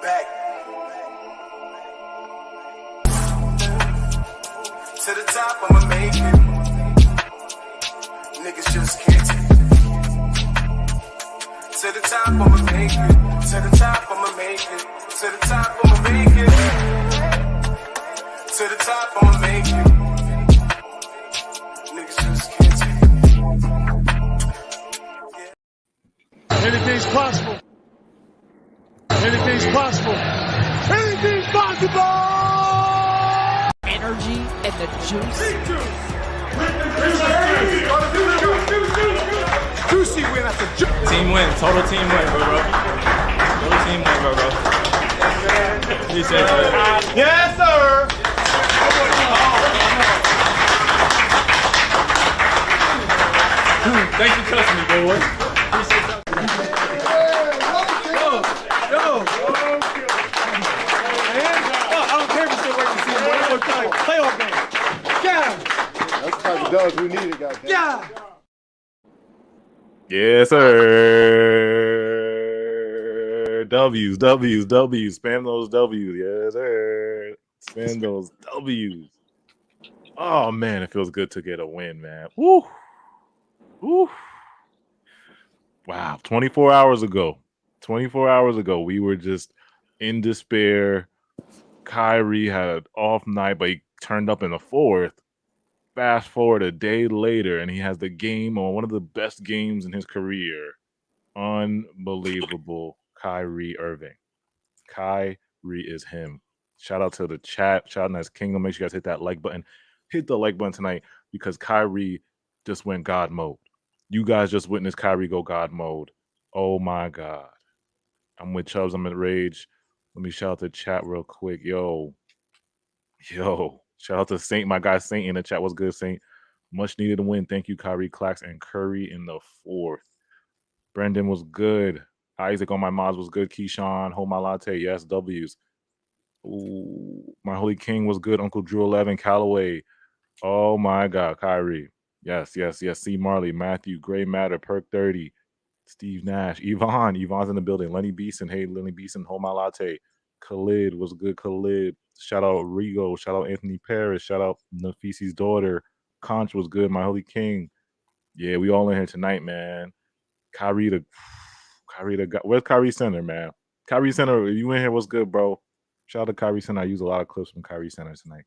back. To the top, I'ma make it. Niggas just can't take it. To the top, I'ma make it. To the top, I'ma make it. To the top, I'ma make it. To the top, I'ma make it. Niggas just can't take it. Yeah. Anything's possible. Anything's possible. Anything's possible. Energy and the juice. Juicy win after juice. Team win. Total team win, bro. Total team win, bro. He said that. Yes, sir. Thanks for trusting me, boy. I don't care if it's still working season, but it's okay. Playoff game. Yeah. That's the type of dogs we needed, goddamn. Yeah. Yes, sir. W's. Spam those W's. Yes, sir. Spam those W's. Oh, man, it feels good to get a win, man. Woo. Woo. Wow. 24 hours ago, we were just in despair. KYRIE had an off night, but he turned up in the fourth. Fast forward a day later, and he has the game on one of the best games in his career. Unbelievable. KYRIE Irving. KYRIE is him. Shout out to the chat. Shout out to Nas Kingdom. Make sure you guys hit that like button. Hit the like button tonight because KYRIE just went God mode. You guys just witnessed KYRIE go God mode. Oh, my God. I'm with Chubbs. I'm at Rage. Let me shout out the chat real quick. Yo. Shout out to Saint, my guy Saint in the chat. What's good, Saint? Much needed to win. Thank you, KYRIE, Claxton, and Curry in the fourth. Brendan was good. Isaac on my mods was good. Keyshawn, hold my latte. Yes, W's. Ooh, my Holy King was good. Uncle Drew 11, Callaway. Oh my God, KYRIE. Yes. C. Marley, Matthew, Gray Matter, Perk 30, Steve Nash, Yvonne's in the building. Lenny Beeson, hey, Lenny Beeson, hold my latte. Khalid was good. Khalid. Shout out Rigo. Shout out Anthony Paris. Shout out Nafisi's daughter. Conch was good. My Holy King. Yeah, we all in here tonight, man. KYRIE the guy. Where's KYRIE Center, man? KYRIE Center, you in here? What's good, bro? Shout out to KYRIE Center. I use a lot of clips from KYRIE Center tonight.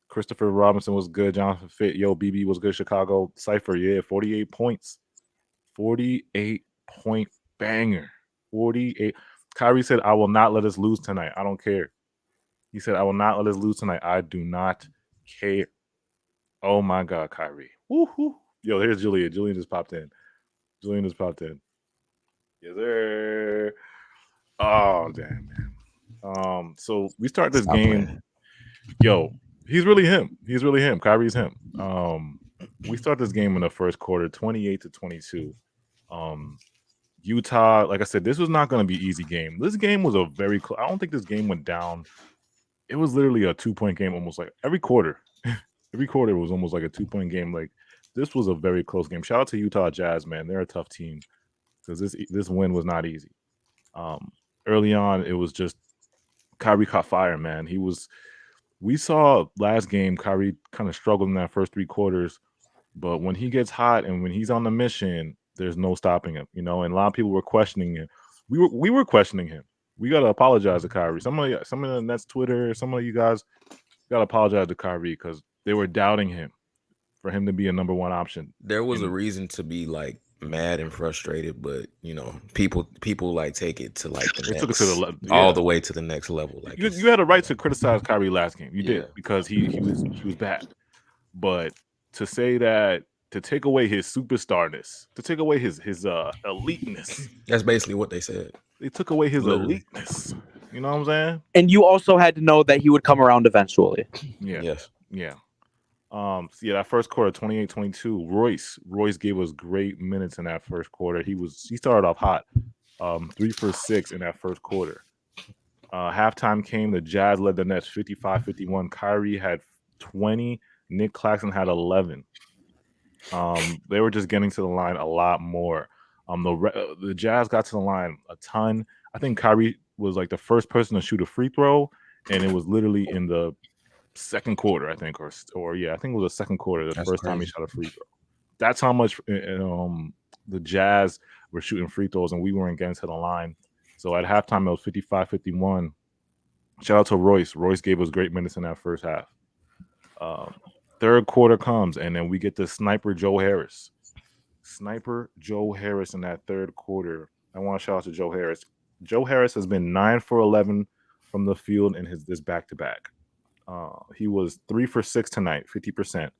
Christopher Robinson was good. Jonathan Fit. Yo, BB was good. Chicago. Cypher, yeah, 48 points. 48-point banger. 48. KYRIE said, I will not let us lose tonight. I don't care. He said, I will not let us lose tonight. I do not care. Oh, my God, KYRIE. Woo-hoo. Yo, here's Julian. Julian just popped in. Yes, sir. Oh, damn, man. So we start this game. Yo, he's really him. KYRIE's him. We start this game in the first quarter, 28-22. Utah, like I said, this was not going to be an easy game. This game was a very close. I don't think this game went down. It was literally a 2-point game, almost like every quarter. Every quarter was almost like a 2-point game. Like this was a very close game. Shout out to Utah Jazz, man. They're a tough team because this win was not easy. Early on, it was just KYRIE caught fire, man. We saw last game KYRIE kind of struggled in that first 3 quarters, but when he gets hot and when he's on the mission, there's no stopping him, and a lot of people were questioning him. We were questioning him. We got to apologize to KYRIE. Some of the Nets Twitter, some of you guys got to apologize to KYRIE because they were doubting him for him to be a number 1 option. There was a reason to be like mad and frustrated, but people like take it to like the next, all the way to the next level. Like you had a right to criticize KYRIE last game. You did because he was bad. But to say that, to take away his superstarness, to take away his eliteness. That's basically what they said. They took away his eliteness. You know what I'm saying? And you also had to know that he would come around eventually. Yeah. Yes. Yeah. That first quarter, 28-22, Royce gave us great minutes in that first quarter. He started off hot. 3 for 6 in that first quarter. Halftime came, the Jazz led the Nets 55-51. KYRIE had 20. Nick Claxton had 11. They were just getting to the line a lot more. The Jazz got to the line a ton. I think KYRIE was like the first person to shoot a free throw, and it was literally in the second quarter, I think, or yeah, I think it was the second quarter, the first time he shot a free throw. That's how much the Jazz were shooting free throws, and we weren't getting to the line. So at halftime, it was 55-51. Shout out to Royce. Royce gave us great minutes in that first half. Third quarter comes, and then we get the sniper Joe Harris. Sniper Joe Harris in that third quarter. I want to shout out to Joe Harris. Joe Harris has been 9 for 11 from the field in this back-to-back. He was 3 for 6 tonight, 50%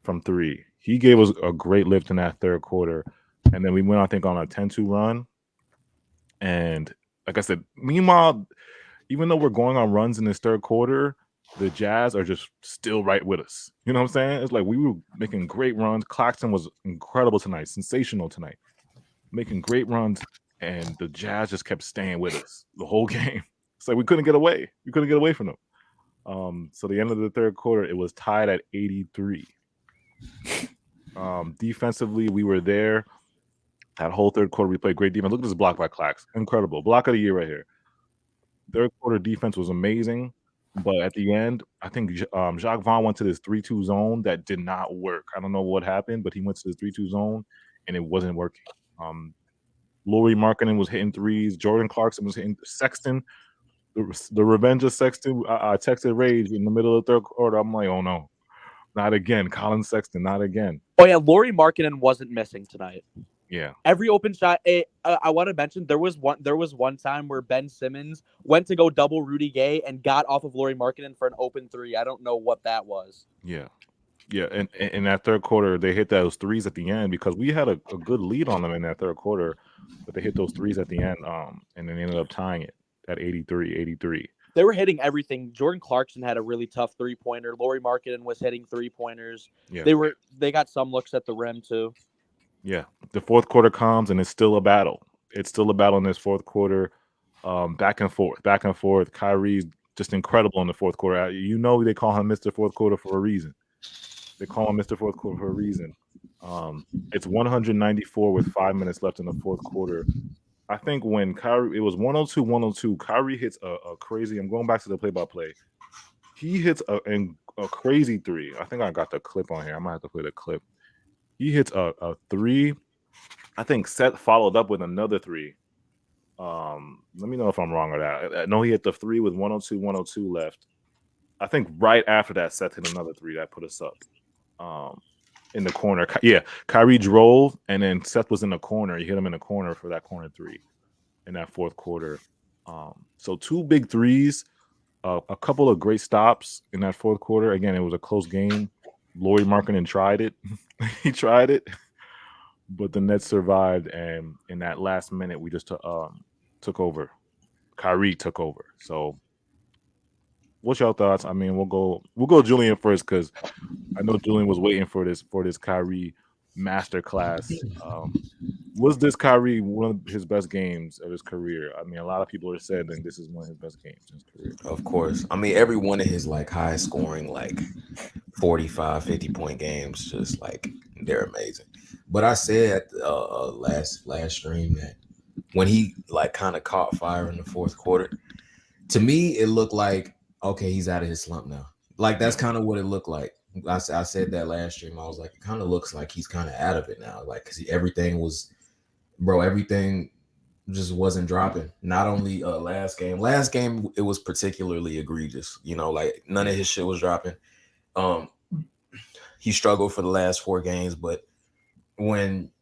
from 3. He gave us a great lift in that third quarter. And then we went, I think, on a 10-2 run. And like I said, meanwhile, even though we're going on runs in this third quarter, the Jazz are just still right with us. You know what I'm saying? It's like we were making great runs. Claxton was incredible tonight, sensational tonight, making great runs, and the Jazz just kept staying with us the whole game. It's like we couldn't get away. We couldn't get away from them. So the end of the third quarter, it was tied at 83. Defensively, we were there. That whole third quarter, we played great defense. Look at this block by Clax. Incredible. Block of the year right here. Third quarter defense was amazing. But at the end, I think Jacques Vaughn went to this 3-2 zone that did not work. I don't know what happened, but he went to this 3-2 zone, and it wasn't working. Lauri Markkanen was hitting threes. Jordan Clarkson was hitting Sexton. The revenge of Sexton. I texted Rage in the middle of the third quarter. I'm like, oh, no. Not again. Colin Sexton, not again. Oh, yeah, Lauri Markkanen wasn't missing tonight. Yeah. Every open shot. I want to mention there was one time where Ben Simmons went to go double Rudy Gay and got off of Lauri Markkanen for an open three. I don't know what that was. Yeah. Yeah, and in that third quarter, they hit those threes at the end because we had a good lead on them in that third quarter, but they hit those threes at the end, and then they ended up tying it at 83-83. They were hitting everything. Jordan Clarkson had a really tough three-pointer. Lauri Markkanen was hitting three-pointers. Yeah. They got some looks at the rim, too. Yeah, the fourth quarter comes, and it's still a battle. It's still a battle in this fourth quarter, back and forth. KYRIE's just incredible in the fourth quarter. You know they call him Mr. Fourth Quarter for a reason. They call him Mr. Fourth Quarter for a reason. It's 194 with 5 minutes left in the fourth quarter. I think when KYRIE, it was 102-102. KYRIE hits a crazy. I'm going back to the play-by-play. He hits a crazy three. I think I got the clip on here. I might have to play the clip. He hits a three. I think Seth followed up with another three. Let me know if I'm wrong or that. I know he hit the three with 102 left. I think right after that, Seth hit another three that put us up in the corner. Yeah, KYRIE drove, and then Seth was in the corner. He hit him in the corner for that corner three in that fourth quarter. So 2 big threes, a couple of great stops in that fourth quarter. Again, it was a close game. Lauri Markkanen tried it. He tried it, but the Nets survived, and in that last minute, we just took over. KYRIE took over. So, what's your thoughts? I mean, we'll go Julian first because I know Julian was waiting for this KYRIE masterclass. Was this KYRIE one of his best games of his career? I mean, a lot of people are saying that this is one of his best games in his career. Of course. I mean, every one of his like high scoring, like 45, 50-point games, just like they're amazing. But I said last stream that when he like kind of caught fire in the fourth quarter, to me, it looked like, okay, he's out of his slump now. Like, that's kind of what it looked like. I said that last stream. I was like, it kind of looks like he's kind of out of it now. Like, because everything just wasn't dropping. Not only last game, it was particularly egregious. You know, like none of his shit was dropping. He struggled for the last 4 games, but when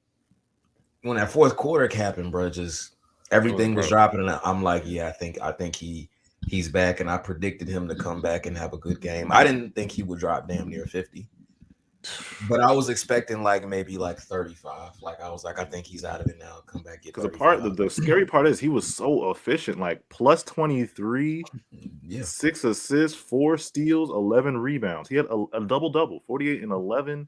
that fourth quarter happened, bro, just everything was dropping, and I'm like, yeah, I think he's back, and I predicted him to come back and have a good game. I didn't think he would drop damn near 50, but I was expecting like maybe like 35. Like I was like, I think he's out of it now. Come back, get. Because the scary part is he was so efficient, like plus 23, 6 assists, 4 steals, 11 rebounds. He had a double-double, 48 and 11.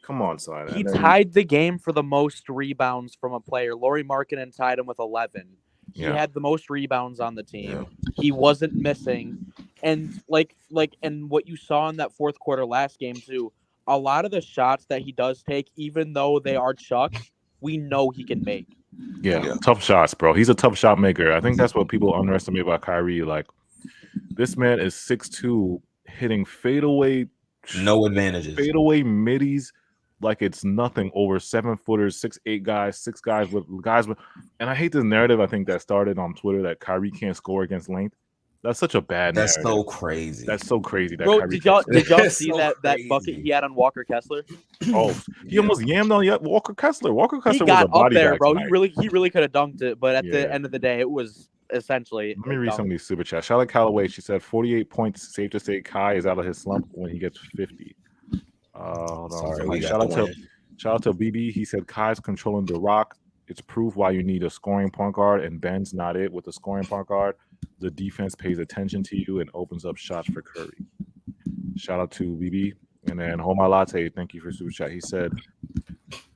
Come on, son. He tied the game for the most rebounds from a player. Lauri Markkanen tied him with 11. He had the most rebounds on the team. Yeah. He wasn't missing. And and what you saw in that fourth quarter last game too, a lot of the shots that he does take, even though they are chucked, we know he can make. Yeah, tough shots, bro. He's a tough shot maker. I think that's what people underestimate about Kyrie. Like, this man is 6'2", hitting fadeaway middies like it's nothing over 7-footers, 6'8" guys, 6 guys with. And I hate this narrative. I think that started on Twitter that Kyrie can't score against length. That's such a bad narrative. That's so crazy. That's so crazy. That Bro, Kyrie did y'all see so that crazy. bucket he had on Walker Kessler? Oh, he almost yammed on Walker Kessler. Walker Kessler He got was a body up there, bag bro. tonight. He really could have dunked it, but at Yeah. the end of the day, it was essentially. Let me read some of these super chats. Charlotte Calloway, she said 48 points. Safe to say Kai is out of his slump when he gets 50. Hold on. Sorry, we got shout the out to BB. He said Kai's controlling the rock. It's proof why you need a scoring point guard, and Ben's not it with the scoring point guard. The defense pays attention to you and opens up shots for Curry. Shout out to BB. And then Homa Latte, thank you for super chat. He said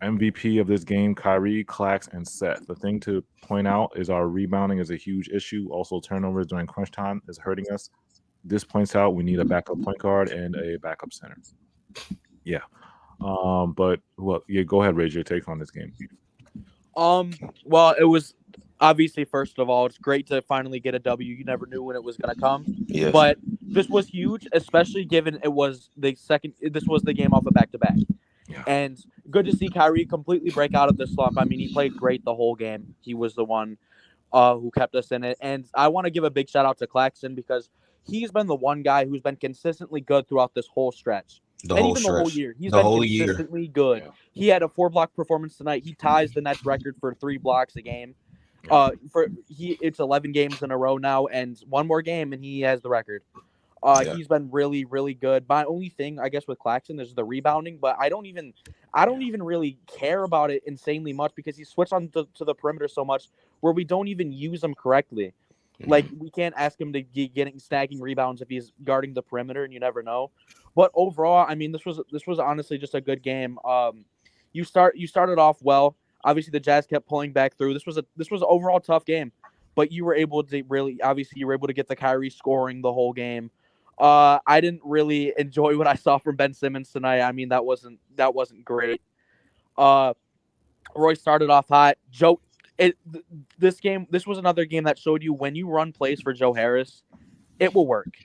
MVP of this game, Kyrie, Clax, and Seth. The thing to point out is our rebounding is a huge issue. Also, turnovers during crunch time is hurting us. This points out we need a backup point guard and a backup center. Yeah. But go ahead, raise your take on this game. Well, it was obviously, first of all, it's great to finally get a W. You never knew when it was gonna come. Yes. But this was huge, especially given it was this was the game off a back-to-back. Yeah. And good to see Kyrie completely break out of the slump. I mean, he played great the whole game. He was the one who kept us in it. And I want to give a big shout out to Claxton because he's been the one guy who's been consistently good throughout this whole stretch. The whole year. He's been consistently good. Yeah. He had a 4-block performance tonight. He ties the Nets record for 3 blocks a game. It's 11 games in a row now, and one more game, and he has the record. He's been really, really good. My only thing, I guess, with Claxton is the rebounding, but I don't even really care about it insanely much because he switched on to the perimeter so much where we don't even use him correctly. Like, we can't ask him to get snagging rebounds if he's guarding the perimeter, and you never know. But overall, I mean, this was honestly just a good game. You started off well. Obviously, the Jazz kept pulling back through. This was an overall tough game, but you were able to get the Kyrie scoring the whole game. I didn't really enjoy what I saw from Ben Simmons tonight. I mean, that wasn't great. Royce started off hot. This was another game that showed you when you run plays for Joe Harris, it will work.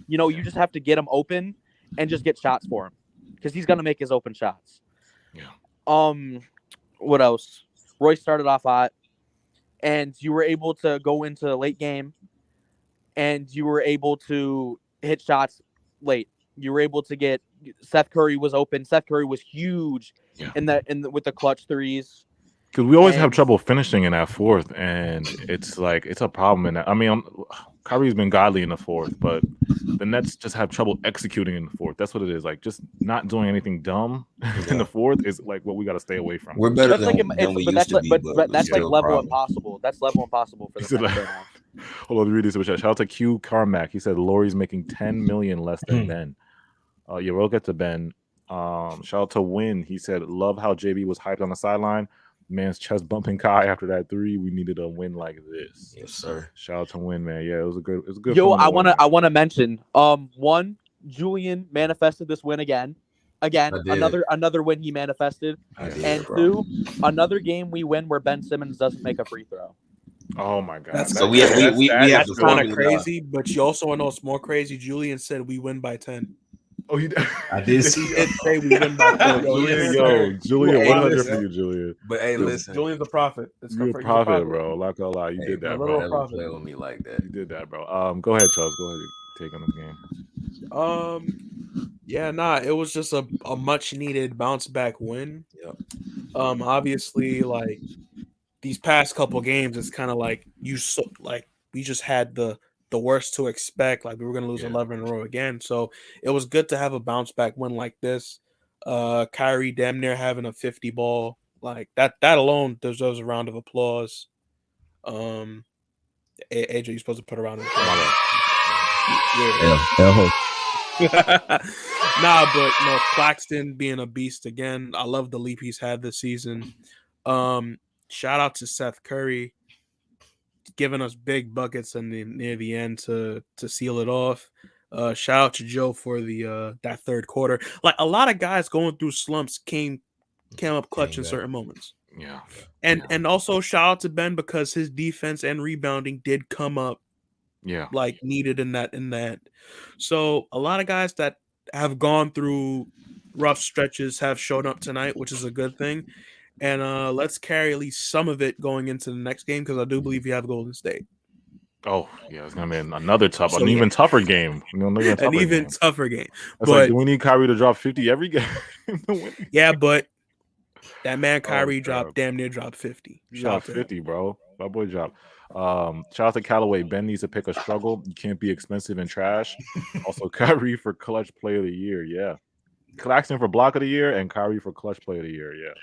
You just have to get him open and just get shots for him because he's gonna make his open shots. Yeah. What else? Royce started off hot, and you were able to go into the late game, and you were able to hit shots late. You were able to get Seth Curry was open. Seth Curry was huge with the clutch threes. Because we always have trouble finishing in that fourth, and it's a problem in that. I mean, Kyrie's been godly in the fourth, but the Nets just have trouble executing in the fourth. That's what it is. Like, just not doing anything dumb in the fourth is like what we got to stay away from. We're better than we used to be. But that's like level impossible. That's level impossible for the Nets right now. Hold on, read this. Shout out to Q Carmack. He said Laurie's making $10 million less than Ben. Yeah, we'll get to Ben. Shout out to Win. He said, love how JB was hyped on the sideline. Man's chest bumping Kai after that 3. We needed a win like this. Yes, sir. Shout out to Win, man. Yeah, it was a good. Yo, I wanna mention. One, Julian manifested this win again. Another win he manifested. And 2, another game we win where Ben Simmons doesn't make a free throw. Oh my God! That's we have kind of crazy, but you also want to know what's more crazy. Julian said we win by 10. Oh, he did. I did see He did say we win by 10. Julian, 100 for you, Julian. But hey, listen, Julian's a prophet. You're a prophet, bro. Not gonna lie, you did that, bro. Never play with me like that. You did that, bro. Go ahead, Charles. Go ahead, take on this game. It was just a much needed bounce back win. Yep. Obviously, like these past couple games, it's kind of like we just had the worst to expect. Like we were gonna lose 11 in a row again. So it was good to have a bounce back win like this. Kyrie damn near having a 50 ball. Like that alone deserves a round of applause. AJ, you're supposed to put a round of applause. But no, Claxton being a beast again. I love the leap he's had this season. Shout out to Seth Curry giving us big buckets near the end to seal it off. Shout out to Joe for the that third quarter. Like a lot of guys going through slumps came up clutch in certain moments. Yeah. And also shout out to Ben because his defense and rebounding did come up like needed in that. So a lot of guys that have gone through rough stretches have shown up tonight, which is a good thing. And let's carry at least some of it going into the next game because I do believe you have Golden State. Oh yeah, it's gonna be another tough, So, an even tougher game. An even tougher game. It's like, do we need Kyrie to drop 50 every game? Yeah, but that man Kyrie damn near dropped 50. He dropped 50, bro. My boy dropped. Shout out to Callaway. Ben needs to pick a struggle. You can't be expensive and trash. Also, Kyrie for clutch player of the year. Yeah. Claxton for block of the year and Kyrie for clutch player of the year. Yeah.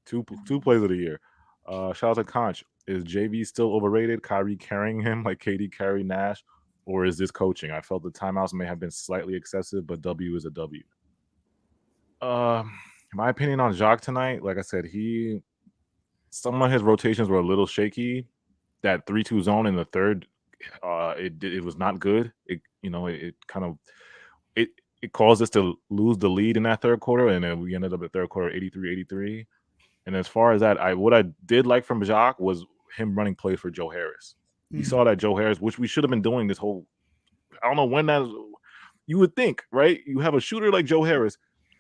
Two plays of the year. Shout out to Conch. Is JV still overrated? Kyrie carrying him like KD carried Nash? Or is this coaching? I felt the timeouts may have been slightly excessive, but W is a W. My opinion on Jacques tonight, like I said, some of his rotations were a little shaky. That 3-2 zone in the third, it was not good. It caused us to lose the lead in that third quarter, and then we ended up the third quarter 83-83. And as far as that, what I did like from Jacques was him running plays for Joe Harris. He saw that Joe Harris, which we should have been doing this whole. I don't know when that is. You would think, right? You have a shooter like Joe Harris,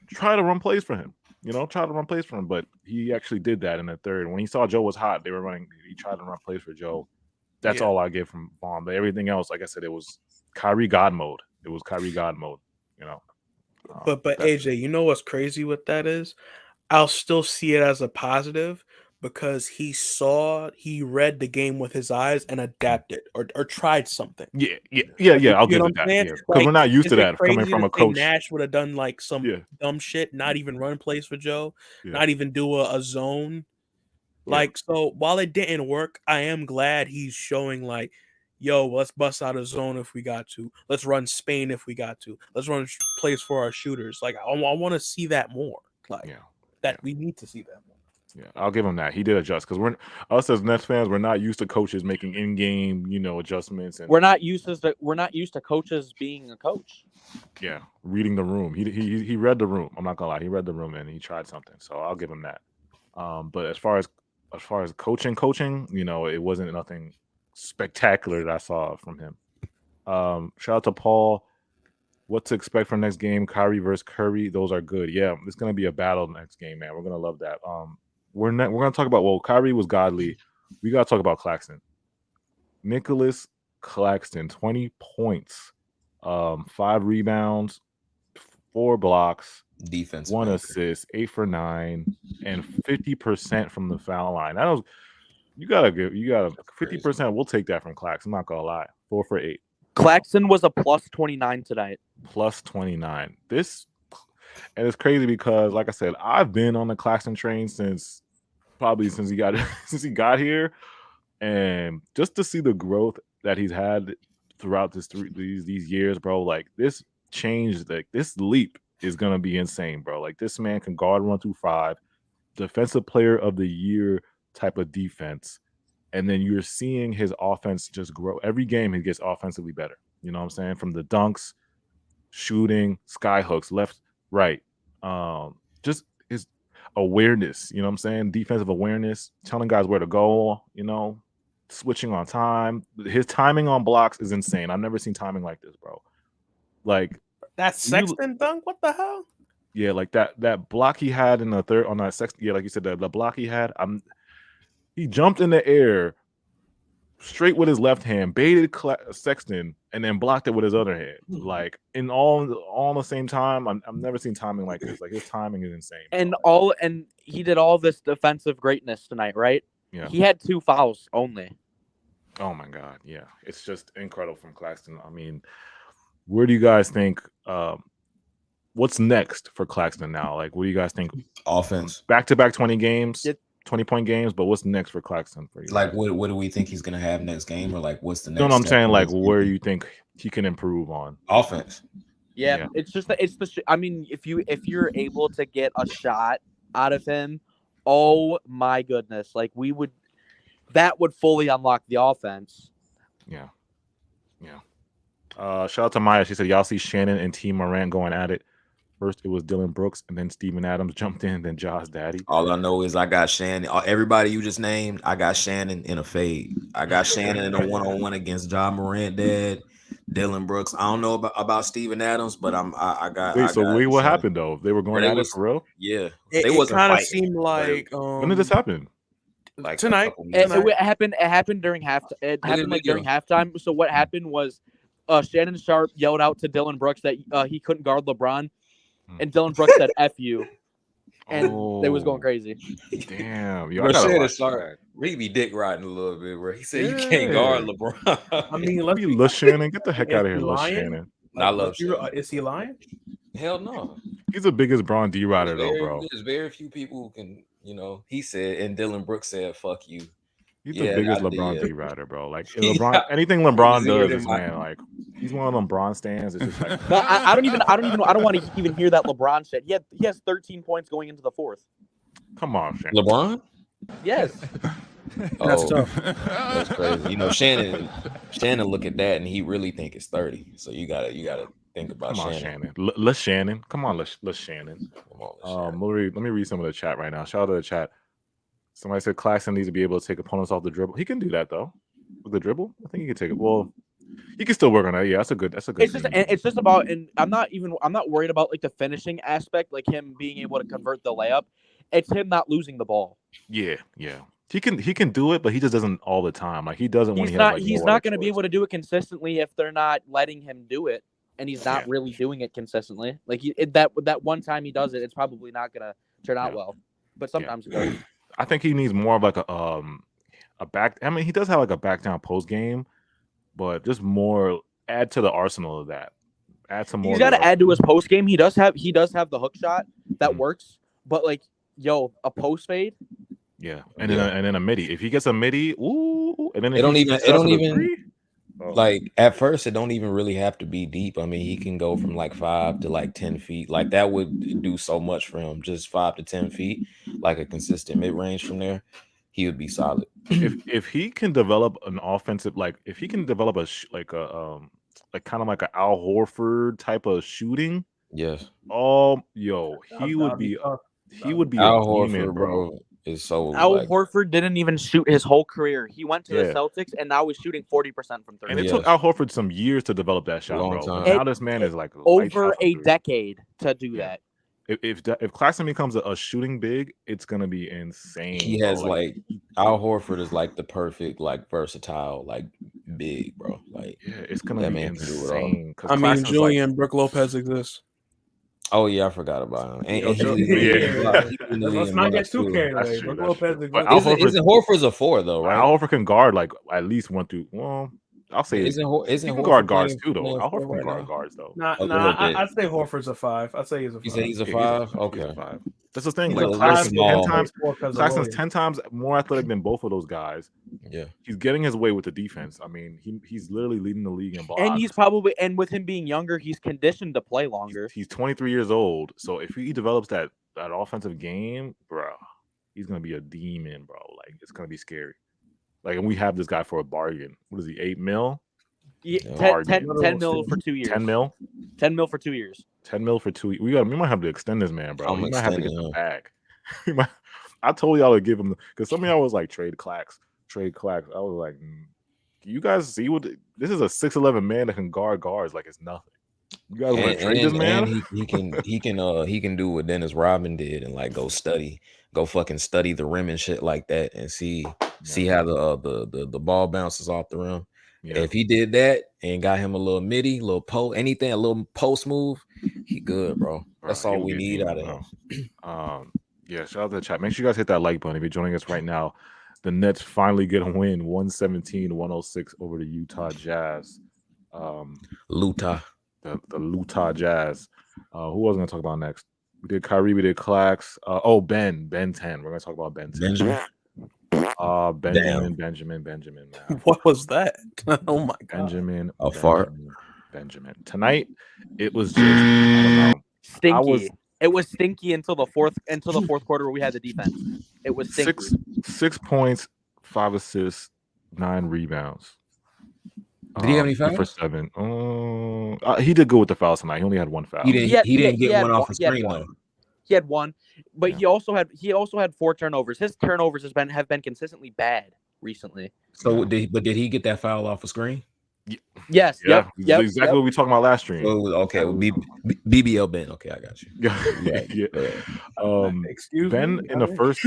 try to run plays for him. But he actually did that in the third. When he saw Joe was hot, he tried to run plays for Joe. That's all I get from Vaughn. But everything else, like I said, it was Kyrie God mode. But AJ, you know what's crazy with that is? I'll still see it as a positive because he read the game with his eyes and adapted or tried something. Yeah. I'll give it that. Because we're not used to that coming from a coach. Nash would have done like some dumb shit, not even run plays for Joe, not even do a zone. So while it didn't work, I am glad he's showing like, yo, let's bust out a zone if we got to. Let's run Spain if we got to. Let's run plays for our shooters. Like I want to see that more. We need to see that more. Yeah, I'll give him that. He did adjust because us as Nets fans, we're not used to coaches making in-game, adjustments, and we're not used to coaches being a coach. Yeah, reading the room. He read the room. I'm not gonna lie, he read the room and he tried something. So I'll give him that. But as far as coaching, it wasn't nothing spectacular that I saw from him. Shout out to Paul. What to expect from next game? Kyrie versus Curry. Those are good. Yeah, it's gonna be a battle next game, man. We're gonna love that. We're gonna talk about Kyrie was godly. We gotta talk about Claxton. Nicholas Claxton, 20 points, 5 rebounds, 4 blocks, defense, 1 assist, 8 for 9, and 50% from the foul line. You gotta 50%. We'll take that from Claxton. I'm not gonna lie. 4 for 8. Claxton was a plus 29 tonight. Plus 29. And it's crazy because, like I said, I've been on the Claxton train since he got here, and just to see the growth that he's had throughout these years, bro. Like this change, like this leap is gonna be insane, bro. Like this man can guard 1 through 5, defensive player of the year type of defense. And then you're seeing his offense just grow. Every game he gets offensively better. You know what I'm saying? From the dunks, shooting, sky hooks, left, right. Just his awareness, you know what I'm saying? Defensive awareness, telling guys where to go, switching on time. His timing on blocks is insane. I've never seen timing like this, bro. Like that Sexton dunk? What the hell? Yeah, like that block he had in the third on that Sexton. Yeah, like you said, the block he had. He jumped in the air straight with his left hand, baited Sexton, and then blocked it with his other hand. Like in all the same time. I've never seen timing like this. Like his timing is insane. And he did all this defensive greatness tonight, right? Yeah. He had 2 fouls only. Oh my God, yeah. It's just incredible from Claxton. I mean, where do you guys think what's next for Claxton now? Like, what do you guys think? Offense. Back-to-back 20 games. 20-point games, but what's next for Claxton for you? Like, what do we think he's gonna have next game, or like what's the next? No, I'm saying like where you think he can improve on offense. Yeah. It's just I mean, if you're able to get a shot out of him, oh my goodness, like that would fully unlock the offense. Yeah. Shout out to Maya. She said, y'all see Shannon and Team Morant going at it. First, it was Dylan Brooks, and then Steven Adams jumped in, then Josh Daddy. All I know is I got Shannon. Everybody you just named, I got Shannon in a fade. I got Shannon in a one-on-one against John Morant, Dad, Dylan Brooks. I don't know about Steven Adams, but I got. Wait, I so got wait, what Shannon. happened though? They were going They at was- it for real? Yeah, It wasn't kind of fighting, seemed like When did this happen? like a tonight. couple It, minutes. it happened. It happened during half. It happened like video. during halftime. So what happened was, Shannon Sharpe yelled out to Dylan Brooks that he couldn't guard LeBron, and Dylan Brooks said "F you," and they was going crazy. Damn, yo, I Bro, gotta Shannon watch Sharpe that. really be dick riding a little bit, bro. He said you Yeah. can't guard LeBron. I mean, Love you, Lil Shannon. Get the heck Is out of he here, Lil lying? Shannon. I love Shannon. Is he lying? Hell no. He's the biggest Braun D rider though, There's bro. very few people who can, he said, and Dylan Brooks said, "Fuck you." He's Yeah, the biggest I did, LeBron yeah. D rider, bro. Like Yeah. LeBron, anything LeBron Easier does than is my- man, like he's one of them Bron stands. It's just like But I don't want to even hear that LeBron shit. He has 13 points going into the fourth. come on, Shannon. LeBron? Yes. That's Oh, tough. that's crazy. Shannon look at that and he really think it's 30. So you gotta think about Come on, Shannon. Shannon. Let's Shannon. Come on, let's Shannon. Come on, Shannon. Let me read some of the chat right now. Shout out to the chat. Somebody said Claxton needs to be able to take opponents off the dribble. He can do that though. With the dribble, I think he can take it. Well, he can still work on that. Yeah, that's a good. It's just thing. and it's just about, and I'm not worried about like the finishing aspect, like him being able to convert the layup. It's him not losing the ball. Yeah. He can do it, but he just doesn't all the time. Like he doesn't when He's he not. has, like, He's no not other going to be choice. able to do it consistently if they're not letting him do it, and he's not Yeah. really doing it consistently. Like that one time he does it, it's probably not going to turn out Yeah. well. But sometimes it does. I think he needs more of like a back. I mean, he does have like a back down post game, but just more add to the arsenal of that. Add some more. He's got to add to his post game. He does have the hook shot that Mhm. works, but like a post fade. Yeah, and then a midi. If he gets a midi, ooh, and then if It don't he even- success it don't with a even- three, oh. Like at first, it don't even really have to be deep. I mean, he can go from like 5 to like 10 feet. Like that would do so much for him. Just 5 to 10 feet, like a consistent mid range from there, he would be solid. if he can develop an offensive, like if he can develop like kind of like an Al Horford type of shooting, Yes, he would be tough. a Al demon, Horford, bro, is so. Al like, Horford didn't even shoot his whole career. He went to Yeah. the Celtics and now he's shooting 40% from 3. And it Yes. took Al Horford some years to develop that shot, long bro. time. But now this man is like lights Over out from a three. decade to do Yeah. that. If Claxton becomes a shooting big, it's gonna be insane. he bro. has like Al Horford is like the perfect, like versatile, like big, bro. Like, yeah, it's gonna that be man can do it all. insane. 'Cause I mean, Claxton's like- Julian Brook Lopez exists. oh yeah, I forgot about him. And Yo, he Joe- was in the league yeah. in block. He was in the league Let's in not blocks, get too too. carried That's away. true, Brook that's Lopez true. But exists. Al Isn't Horford's a 4 though, right? Al Horford can guard like at least 1 through. Well, I'll say Isn't he can Horford guard guards playing- too, though. playing Al four Horford can right guard now? guards though. Nah, A little bit. I'd say Horford's a 5. I'd say he's a 5. You say he's a Yeah, 5? He's Okay. a 5. That's the thing. He's Like a very five, small. 10 times. because of Claxton's Williams. 10 times more athletic than both of those guys. Yeah. He's getting his way with the defense. I mean, he's literally leading the league in blocks. And with him being younger, he's conditioned to play longer. He's 23 years old. So if he develops that offensive game, bro, he's gonna be a demon, bro. Like it's gonna be scary. Like, and we have this guy for a bargain. What is he? 8 mil? Yeah, Yeah. 10 mil for 2 years. 10 mil? 10 mil for 2 years. 10 mil for 2 We might have to extend this man, bro. I'm We might have to get extending the him. bag. I told y'all to give him because some of y'all was like trade Clax. I was like, you guys see what this is a 6'11" man that can guard guards like it's nothing. You guys want to trade this man? And he can do what Dennis Rodman did and like go fucking study the rim and shit like that and see how the ball bounces off the rim. Yeah. If he did that and got him a little midi, little post, anything, a little post move, he good, bro. That's Bro, he all would we be a need demon, out of him. bro. Yeah, shout out to the chat. Make sure you guys hit that like button if you're joining us right now. The Nets finally get a win, 117-106 over the Utah Jazz. Luta. The Utah Jazz. Who was going to talk about next? We did Kyrie, we did Clax. Ben 10. We're going to talk about Ben 10. Benjamin. Benjamin. Man. What was that? Oh my god. Benjamin. A fart. Benjamin. Tonight, it was just, I don't know. Stinky. It was stinky until the fourth quarter where we had the defense. It was stinky. 6 points, 5 assists, 9 rebounds. Did he have any 3 for fouls? 7. He did good with the fouls tonight. He only had 1 foul. He didn't get one off the screen though. He had one, but Yeah. he also had 4 turnovers. His turnovers have been consistently bad recently. So did he get that foul off the screen? Yes. Yeah, Yep. exactly what we talking about last stream. So, okay, well, BBL Ben. Okay, I got you. Yeah. Excuse Ben me? in the first,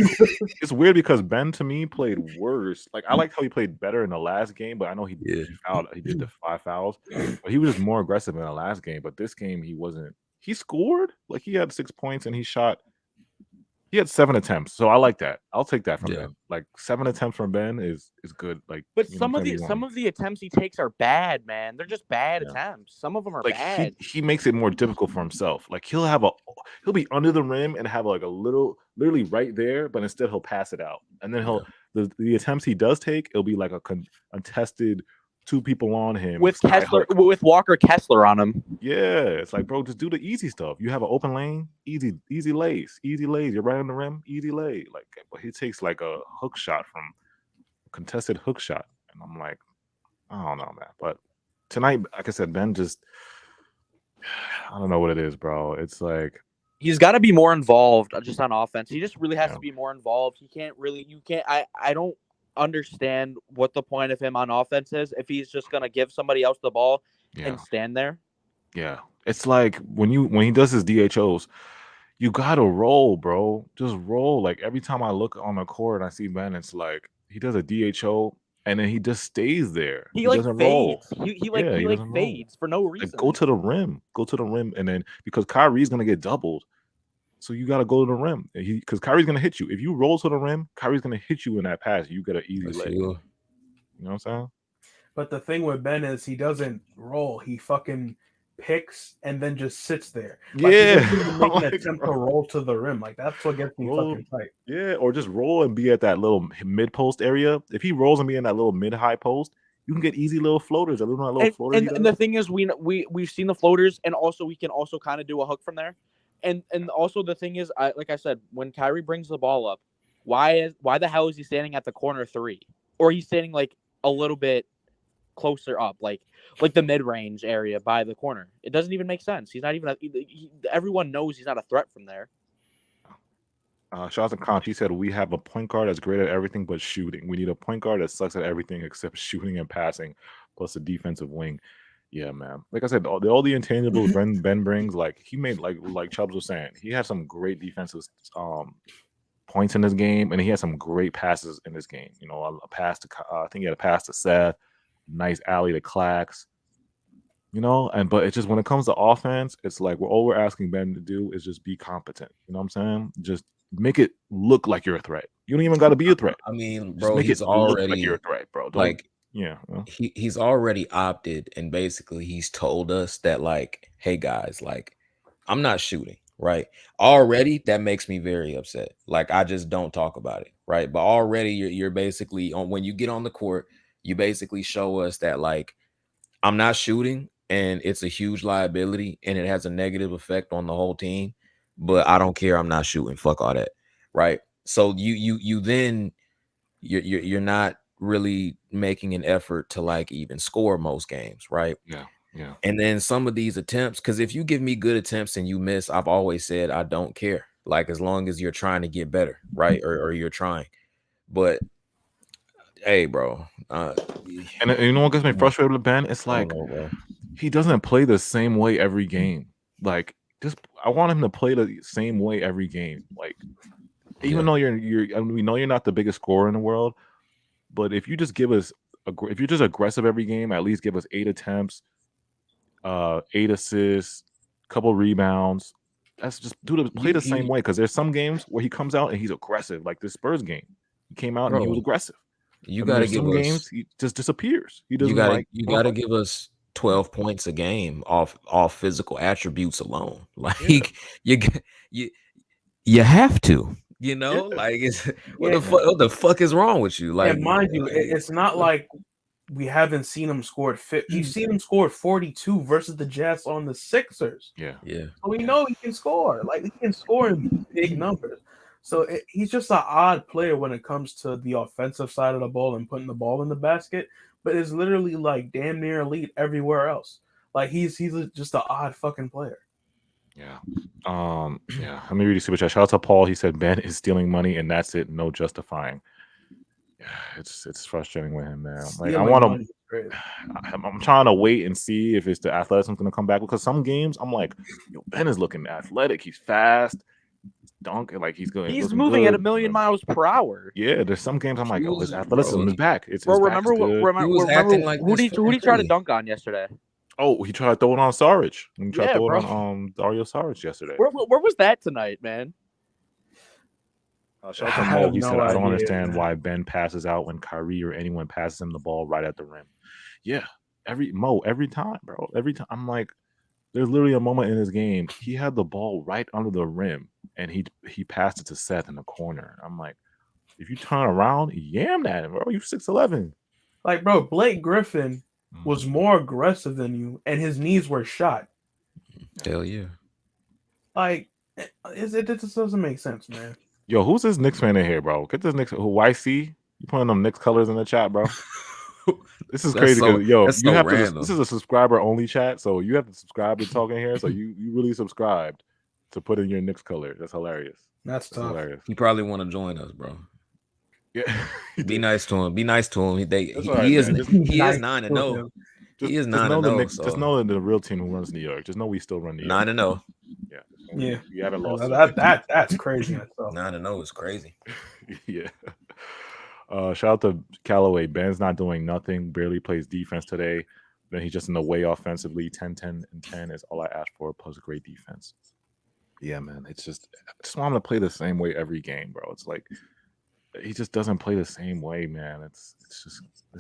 it's weird because Ben to me played worse. Like I liked how he played better in the last game, but I know he fouled. He did the 5 fouls, but he was just more aggressive in the last game. But this game he wasn't. He scored, like he had 6 points and he had 7 attempts. So I like that. I'll take that from Ben. Like 7 attempts from Ben is good. Like, but some of the attempts he takes are bad, man. They're just bad attempts. Some of them are bad. He makes it more difficult for himself. Like he'll be under the rim and have like a little, literally right there, but instead he'll pass it out. And then the attempts he does take, it'll be like a contested 2 people on him with Walker Kessler on him. Yeah, it's like, bro, just do the easy stuff. You have an open lane, easy lays. You're right on the rim, easy lay. Like, but he takes like a hook shot from a contested hook shot, and I'm like, I don't know, man. But tonight, like I said, Ben just, I don't know what it is, bro. It's like he's got to be more involved just on offense. He just really has to be more involved. I don't understand what the point of him on offense is if he's just gonna give somebody else the ball and stand there. Yeah, it's like when he does his DHOs, you gotta roll, bro. Just roll. Like every time I look on the court and I see Ben, it's like he does a DHO and then he just stays there. He like doesn't fades. roll. He fades for no reason. Like, go to the rim, and then because Kyrie's gonna get doubled. So you got to go to the rim because Kyrie's going to hit you. If you roll to the rim, Kyrie's going to hit you in that pass. You get an easy leg. You know what I'm saying? But the thing with Ben is he doesn't roll. He fucking picks and then just sits there. Like, he doesn't even make an attempt to roll to the rim. Like that's what gets me fucking tight. Yeah, or just roll and be at that little mid post area. If he rolls and be in that little mid high post, you can get easy little floaters. And the thing is, we've seen the floaters, and also we can also kind of do a hook from there. And also the thing is, like I said, when Kyrie brings the ball up, why the hell is he standing at the corner 3, or he's standing like a little bit closer up, like the mid range area by the corner? It doesn't even make sense. He's not even. Everyone knows he's not a threat from there. Shout out to Conch. He said we have a point guard that's great at everything but shooting. We need a point guard that sucks at everything except shooting and passing, plus a defensive wing. Yeah, man. Like I said, all the intangibles Ben brings, like he made, like Chubbs was saying, he had some great defensive points in this game, and he had some great passes in this game. You know, a pass to I think he had a pass to Seth, nice alley to Clax. You know, but it's just when it comes to offense, it's like all we're asking Ben to do is just be competent. You know what I'm saying? Just make it look like you're a threat. You don't even got to be a threat. I mean, just bro, make he's it already look like you're a threat, bro. He's already opted, and basically he's told us that, like, hey guys, like, I'm not shooting, right? Already that makes me very upset. Like, I just don't talk about it, right? But already you're basically when you get on the court, you basically show us that, like, I'm not shooting and it's a huge liability and it has a negative effect on the whole team, but I don't care. I'm not shooting. Fuck all that, right? So you then you're not really making an effort to, like, even score most games, right? Yeah. And then some of these attempts, because if you give me good attempts and you miss, I've always said I don't care. Like, as long as you're trying to get better, right? Or you're trying. But hey, bro. And you know what gets me frustrated with Ben? It's like he doesn't play the same way every game. Like, I want him to play the same way every game. Like, even though we know you're not the biggest scorer in the world, but if you just give us, if you're just aggressive every game, at least give us 8 attempts, 8 assists, couple rebounds. That's just play the same way. Because there's some games where he comes out and he's aggressive, like this Spurs game. He came out and he was aggressive. You got to give us games. He just disappears. He doesn't. You got to give us 12 points a game off physical attributes alone. Like you have to. You know, like it's what the fuck is wrong with you? Like, and mind you, it's not like we haven't seen him score. We've seen him score 42 versus the Jazz on the Sixers. Yeah. So we know he can score. Like, he can score in big numbers. So he's just an odd player when it comes to the offensive side of the ball and putting the ball in the basket. but is literally like damn near elite everywhere else. Like he's just an odd fucking player. Yeah. Yeah. Let me read the super chat. Shout out to Paul. He said Ben is stealing money and that's it. No justifying. Yeah, it's frustrating with him, man. Like I want to. I'm trying to wait and see if it's the athleticism going to come back because some games I'm like, yo, Ben is looking athletic. He's fast, dunking like he's going. He's moving at 1,000,000 miles per hour. Yeah, there's some games I'm like, oh, his athleticism is back. It's bro. His back is good. Remember like who did he try to dunk on yesterday? Oh, he tried to throw it on Saric. He tried to throw bro. it on Dario Saric yesterday. Where was that tonight, man? Shout out to Mo. He said, I don't understand why Ben passes out when Kyrie or anyone passes him the ball right at the rim. Yeah, every time, bro. Every time. I'm like, there's literally a moment in this game. He had the ball right under the rim, and he passed it to Seth in the corner. I'm like, if you turn around, yam that, bro. You 6'11". Like, bro, Blake Griffin was more aggressive than you, and his knees were shot. Hell yeah. Like, it just doesn't make sense, man. Yo, who's this Knicks fan in here, bro? Get this Knicks. Who YC? You putting them Knicks colors in the chat, bro? This is crazy. This is a subscriber only chat, so you have to subscribe to talk in here. So you really subscribed to put in your Knicks color. That's hilarious. That's tough. Hilarious. He probably want to join us, bro. Yeah. Be nice to him. Be nice to him. He is 9-0. He is 9-0. Just know that the real team who runs New York. Just know we still run New York. 9-0. Yeah. Yeah. You haven't lost. That's crazy. 9-0 is crazy. Yeah. Shout out to Callaway. Ben's not doing nothing. Barely plays defense today. Then he's just in the way offensively. 10-10 and 10 is all I asked for. Plus a great defense. Yeah, man. I just want him to play the same way every game, bro. It's like he just doesn't play the same way, man. It's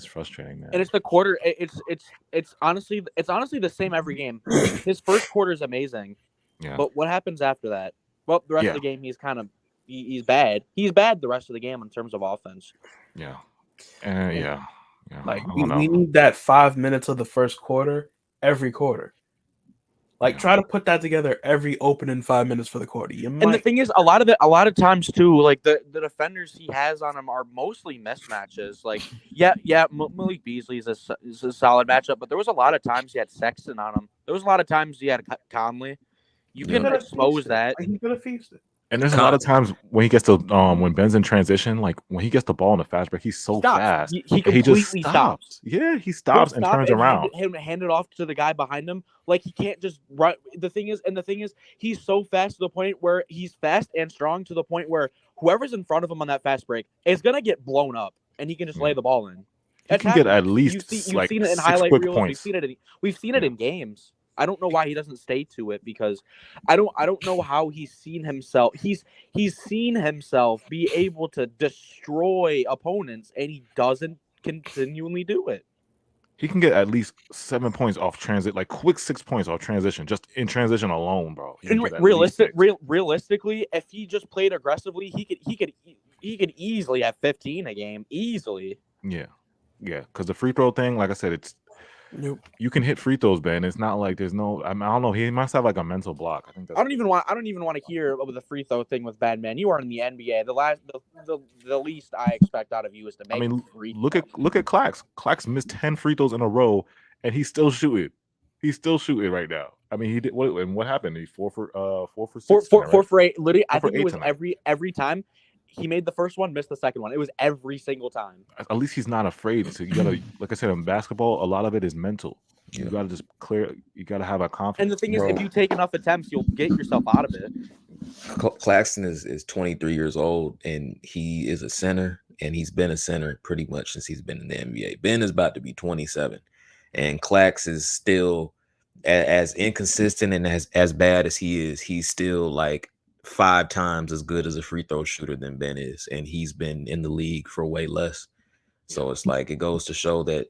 frustrating, man. And it's the quarter. It's honestly the same every game. His first quarter is amazing. Yeah. But what happens after that? Well, the rest of the game, he's kind of he's bad. He's bad the rest of the game in terms of offense. Yeah. Yeah. Like we need that 5 minutes of the first quarter every quarter. Like try to put that together every opening 5 minutes for the quarter. And the thing is, a lot of times too, like the defenders he has on him are mostly mismatches. Like Malik Beasley is a solid matchup, but there was a lot of times he had Sexton on him. There was a lot of times he had Conley. You can expose that. He could have feasted. And there's a lot of times when he gets to when Ben's in transition, like when he gets the ball in the fast break, he's so fast. He completely stops. Yeah, he stops and turns around. Hand it off to the guy behind him. Like he can't just run. The thing is, he's so fast to the point where he's fast and strong to the point where whoever's in front of him on that fast break is gonna get blown up, and he can just lay the ball in. He can get at least you've like seen it in 6 highlight quick reels. points. We've seen it in games. I don't know why he doesn't stay to it because I don't know how he's seen himself. He's seen himself be able to destroy opponents, and he doesn't continually do it. He can get at least 7 points off transit, like quick 6 points off transition, just in transition alone, bro. And realistically, if he just played aggressively, he could easily have 15 a game, easily. Yeah, because the free throw thing, like I said, it's. Nope. You can hit free throws, Ben. It's not like there's no. I don't know. He must have like a mental block. I think. I don't even want to hear about the free throw thing with Ben. Man, you are in the NBA. The least I expect out of you is to make. Look at Clax. Clax missed 10 free throws in a row, and he's still shooting. He's still shooting right now. I mean, he did. What happened? He 4 for 6. 4 for 8. Literally, I think it was every time. He made the first one, missed the second one. It was every single time. At least he's not afraid. So you gotta, like I said, in basketball, a lot of it is mental. You gotta just clear. You gotta have a confidence. And the thing is, if you take enough attempts, you'll get yourself out of it. Claxton is 23 years old, and he is a center, and he's been a center pretty much since he's been in the NBA. Ben is about to be 27, and Clax is still as inconsistent and as bad as he is. He's still like 5 times as good as a free throw shooter than Ben is, and he's been in the league for way less. So it's like it goes to show that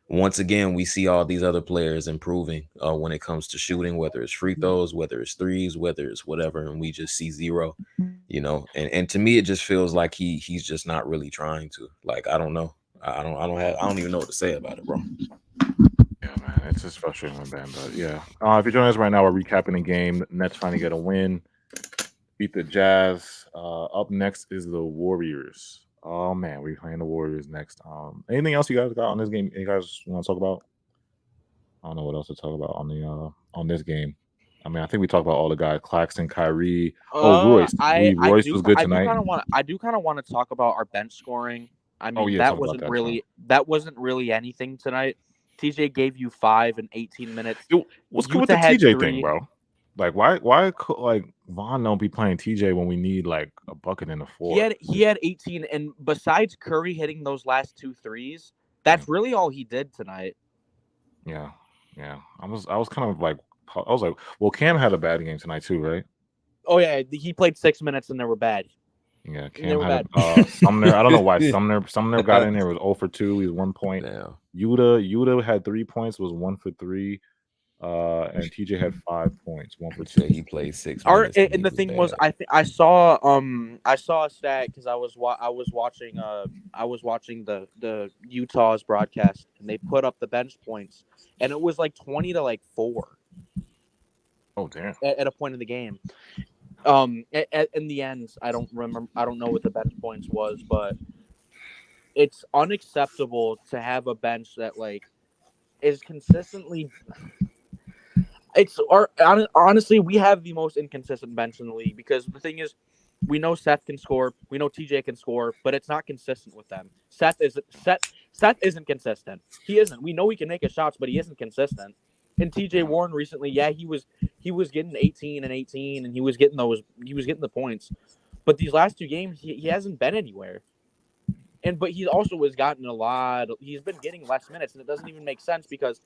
once again we see all these other players improving when it comes to shooting, whether it's free throws, whether it's threes, whether it's whatever, and we just see zero, and to me it just feels like he's just not really trying to. Like I don't know. I don't even know what to say about it, bro. Yeah, man, it's just frustrating with Ben, but yeah. If you're joining us right now, we're recapping the game. Nets finally get a win. Beat the Jazz. Up next is the Warriors. Oh man, we're playing the Warriors next. Anything else you guys got on this game? You guys want to talk about? I don't know what else to talk about on this game. I mean, I think we talked about all the guys: Claxton, Kyrie. Royce. Royce was good tonight. I do kind of want to talk about our bench scoring. I mean, that wasn't really anything tonight. TJ gave you 5 in 18 minutes. What's cool with the TJ thing, bro? Like, why like Vaughn don't be playing TJ when we need like a bucket in the fourth? He had 18, and besides Curry hitting those last 2 threes, that's really all he did tonight. Yeah. I was kind of like, well, Cam had a bad game tonight too, right? Oh yeah, he played 6 minutes and they were bad. Yeah, Cam had Sumner. I don't know why Sumner got in there, was 0 for 2. He was 1 point. Damn. Yuta had 3 points, was 1 for 3. And TJ had 5 points, 1 for 2. He played 6 minutes. And the thing was, I saw a stat because I was watching the Utah's broadcast, and they put up the bench points, and it was like 20 to 4. Oh damn! At a point in the game. In the end, I don't know what the bench points was, but it's unacceptable to have a bench that is consistently. Honestly, we have the most inconsistent bench in the league because the thing is, we know Seth can score, we know TJ can score, but it's not consistent with them. Seth isn't consistent. He isn't. We know he can make his shots, but he isn't consistent. And TJ Warren recently, he was getting 18 and 18, and he was getting the points. But these last 2 games, he hasn't been anywhere. But he also has gotten he's been getting less minutes, and it doesn't even make sense because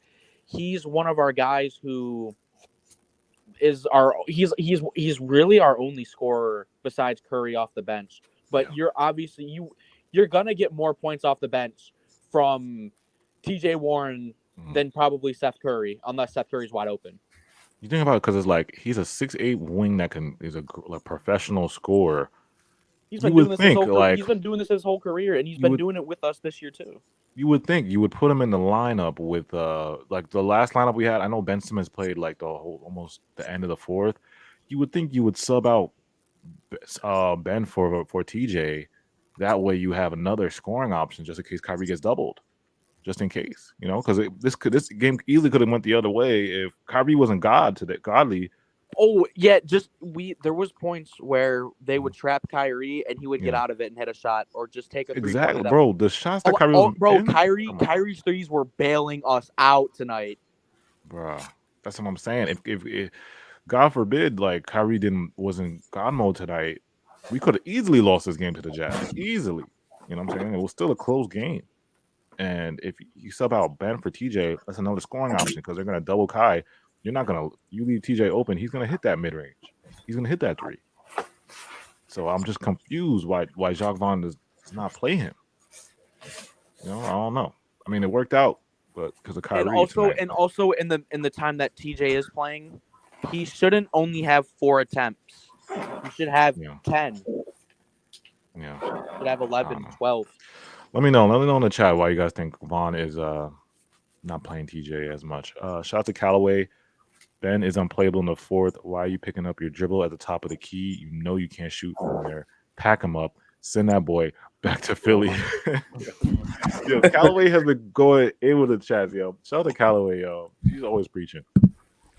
he's one of our guys who is he's really our only scorer besides Curry off the bench. But you're gonna get more points off the bench from TJ Warren than probably Seth Curry, unless Seth Curry's wide open. You think about it because it's like he's a 6'8" wing that is a professional scorer. He's been doing this his whole career, and he's been doing it with us this year too. You would think you would put him in the lineup with like the last lineup we had. I know Ben Simmons played like almost the end of the fourth. You would think you would sub out Ben for TJ. That way you have another scoring option just in case Kyrie gets doubled. Just in case, because this game easily could have went the other way if Kyrie wasn't godly. Oh yeah, there was points where they would trap Kyrie and he would get out of it and hit a shot or just take a three. Exactly, bro. The shots that Kyrie was Kyrie's threes were bailing us out tonight, bro. That's what I'm saying. If God forbid, like Kyrie wasn't God mode tonight, we could have easily lost this game to the Jazz. Easily, you know what I'm saying? It was still a close game. And if you sub out Ben for TJ, that's another scoring option because they're going to double Kai. You leave TJ open, he's going to hit that mid-range. He's going to hit that 3. So I'm just confused why Jacques Vaughn does not play him. I don't know. I mean, it worked out, but because of Kyrie. And also in the time that TJ is playing, he shouldn't only have 4 attempts. He should have 10. Yeah. He should have 11, 12. Let me know in the chat why you guys think Vaughn is not playing TJ as much. Shout out to Callaway. Ben is unplayable in the fourth. Why are you picking up your dribble at the top of the key? You know you can't shoot from there. Pack him up. Send that boy back to Philly. Yo, Callaway has been going in with the chats, yo. Shout out to Callaway, yo. He's always preaching.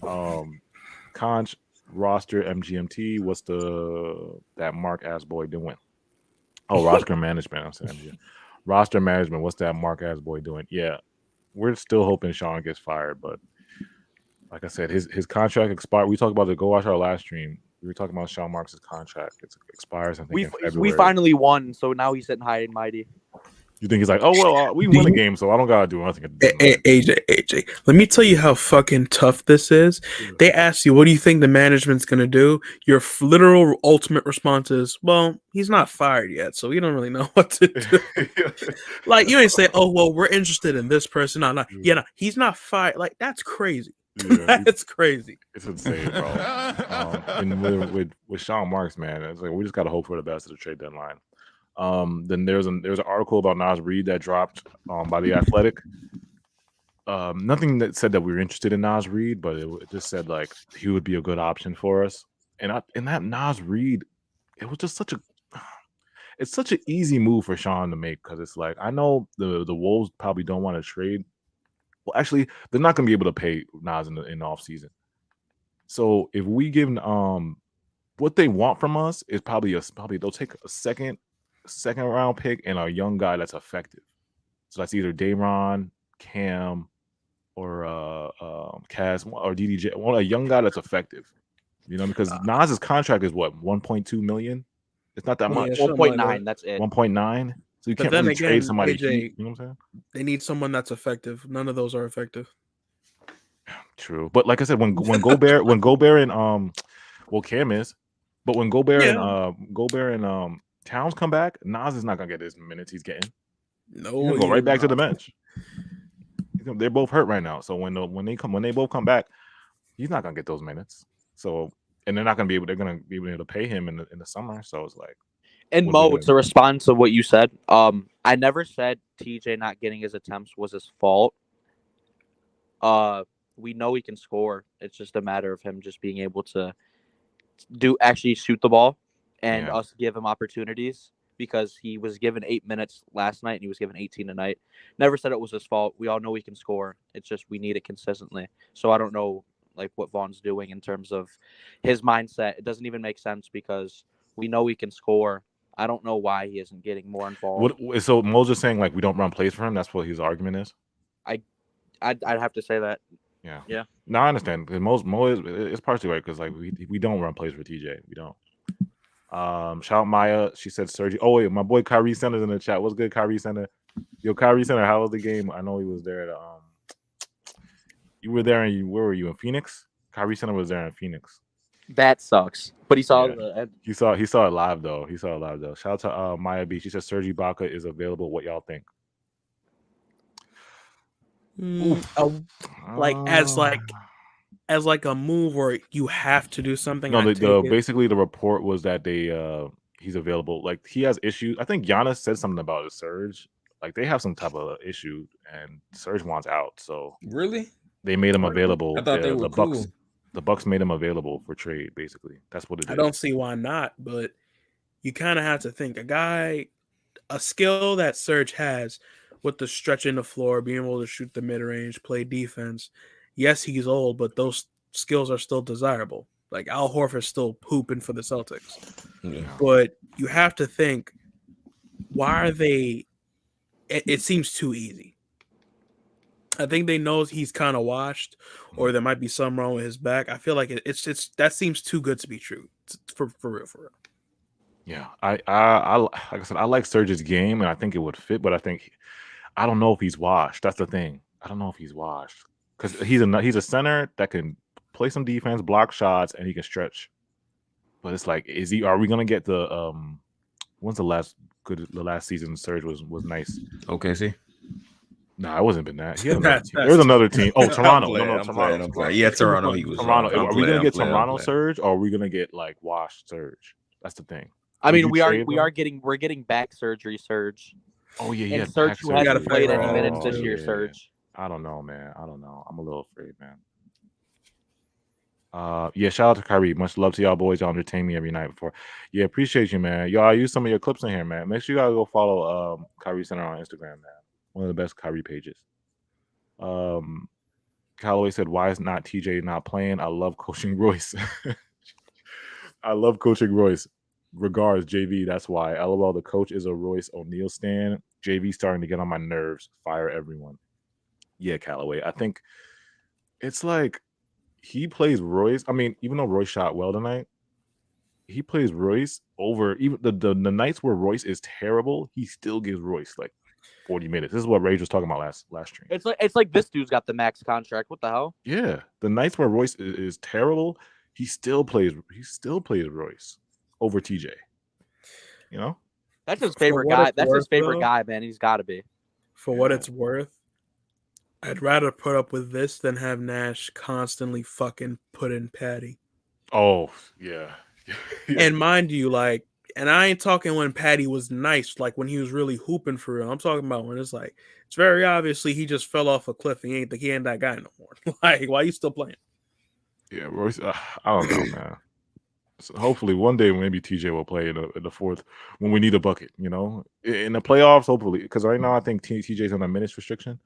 Conch, roster, MGMT. What's that Mark ass boy doing? Oh, roster management. I'm saying MGM. Roster management. What's that Mark ass boy doing? Yeah. We're still hoping Sean gets fired, but like I said, his contract expired. We talked about it. Go watch our last stream. We were talking about Sean Marks' contract. It expires, I think, in February. We finally won, so now he's sitting high and mighty. You think he's like, oh, well, we won a game, so I don't got to do nothing. AJ, let me tell you how fucking tough this is. They ask you, what do you think the management's going to do? Your literal ultimate response is, well, he's not fired yet, so we don't really know what to do. Like, you ain't say, oh, well, we're interested in this person. No, he's not fired. Like, that's crazy. Yeah, that's crazy. It's insane, bro. And with Sean Marks, man, it's like we just got to hope for the best of the trade deadline. Then there's an article about Nas Reid that dropped by The Athletic. Nothing that said that we were interested in Nas Reid, but it just said like he would be a good option for us. And that Nas Reid, it was just it's such an easy move for Sean to make because it's like I know the Wolves probably don't want to trade. Well, actually, they're not going to be able to pay Nas in the off season. So if we give what they want from us is probably they'll take a second round pick and a young guy that's effective. So that's either Dayron, Cam, or Kaz or DDJ. A young guy that's effective. You know, because Nas's contract is what 1.2 million. It's not that much. 1.9. That's it. 1.9. So you But can't then really again, trade somebody. AJ, you know what I'm saying? They need someone that's effective. None of those are effective. True, but like I said, when Gobert and Cam is, but when Gobert and Towns come back, Nas is not gonna get his minutes he's getting. No, he's gonna go right back to the bench. They're both hurt right now, so when they both come back, he's not gonna get those minutes. So and they're gonna be able to pay him in the summer. So it's like. And Mo, to respond to what you said, I never said TJ not getting his attempts was his fault. We know he can score. It's just a matter of him just being able to actually shoot the ball and us give him opportunities because he was given 8 minutes last night and he was given 18 tonight. Never said it was his fault. We all know he can score. It's just we need it consistently. So I don't know like what Vaughn's doing in terms of his mindset. It doesn't even make sense because we know he can score. I don't know why he isn't getting more involved. So Mo's just saying like we don't run plays for him. That's what his argument is. I'd have to say that. Yeah. No, I understand because Mo is partially right because like we don't run plays for TJ. We don't. Shout out Maya. She said Sergi. Oh wait, my boy Kyrie Center's in the chat. What's good, Kyrie Center? Yo, Kyrie Center, how was the game? I know he was there. You were there, and where were you in Phoenix? Kyrie Center was there in Phoenix. That sucks. But he saw the. He saw it live though. Shout out to Maya B. She said Sergi Baca is available. What y'all think? As a move where you have to do something. No, basically the report was that he's available. Like he has issues. I think Giannis said something about a Serge. Like they have some type of issue, and Serge wants out. So really, they made him available. I thought they were cool. The Bucks made him available for trade. Basically, that's what it is. I don't see why not, but you kind of have to think a skill that Serge has. With the stretching the floor, being able to shoot the mid-range, play defense. Yes, he's old, but those skills are still desirable. Like Al Horford's still pooping for the Celtics. Yeah. But you have to think, why are they it seems too easy. I think they know he's kind of washed or there might be something wrong with his back. I feel like it's that seems too good to be true. For real. Yeah. I like I said, I like Serge's game and I think it would fit, but I don't know if he's washed. That's the thing. I don't know if he's washed because he's a center that can play some defense, block shots, and he can stretch. But it's like, are we gonna get the when's the last season Serge was nice? Okay, see. No, it wasn't been that. There was another team. Oh, Toronto. I'm playing. Yeah, Toronto. He was Toronto. Are we gonna get Toronto Serge or are we gonna get like washed Serge? That's the thing. I mean, we're getting back surgery Serge. Oh yeah. And Serge who hasn't played any minutes this year, Serge. I don't know, man. I'm a little afraid, man. Yeah, shout out to Kyrie. Much love to y'all boys. Y'all entertain me every night before. Yeah, appreciate you, man. Y'all use some of your clips in here, man. Make sure you guys go follow Kyrie Center on Instagram, man. One of the best Kyrie pages. Callaway said, why is not TJ not playing? I love coaching Royce. I love coaching Royce. Regards, JV, that's why. LOL, the coach is a Royce O'Neale stan. JV starting to get on my nerves. Fire everyone. Yeah, Callaway. I think it's like he plays Royce. I mean, even though Royce shot well tonight, he plays Royce over even the nights where Royce is terrible, he still gives Royce like 40 minutes. This is what Rage was talking about last stream. It's like this dude's got the max contract. What the hell? Yeah. The nights where Royce is terrible, he still plays Royce over TJ. You know? That's his favorite guy. That's his favorite guy, man. He's got to be. For what it's worth, I'd rather put up with this than have Nash constantly fucking put in Patty. Oh, yeah. And mind you, like, and I ain't talking when Patty was nice, like when he was really hooping for real. I'm talking about when it's like, it's very obviously he just fell off a cliff. He ain't that guy no more. Like, why you still playing? Yeah, Royce, I don't know, man. So hopefully one day maybe TJ will play in the fourth when we need a bucket. You know, in the playoffs. Hopefully, because right now I think TJ's on a minutes restriction.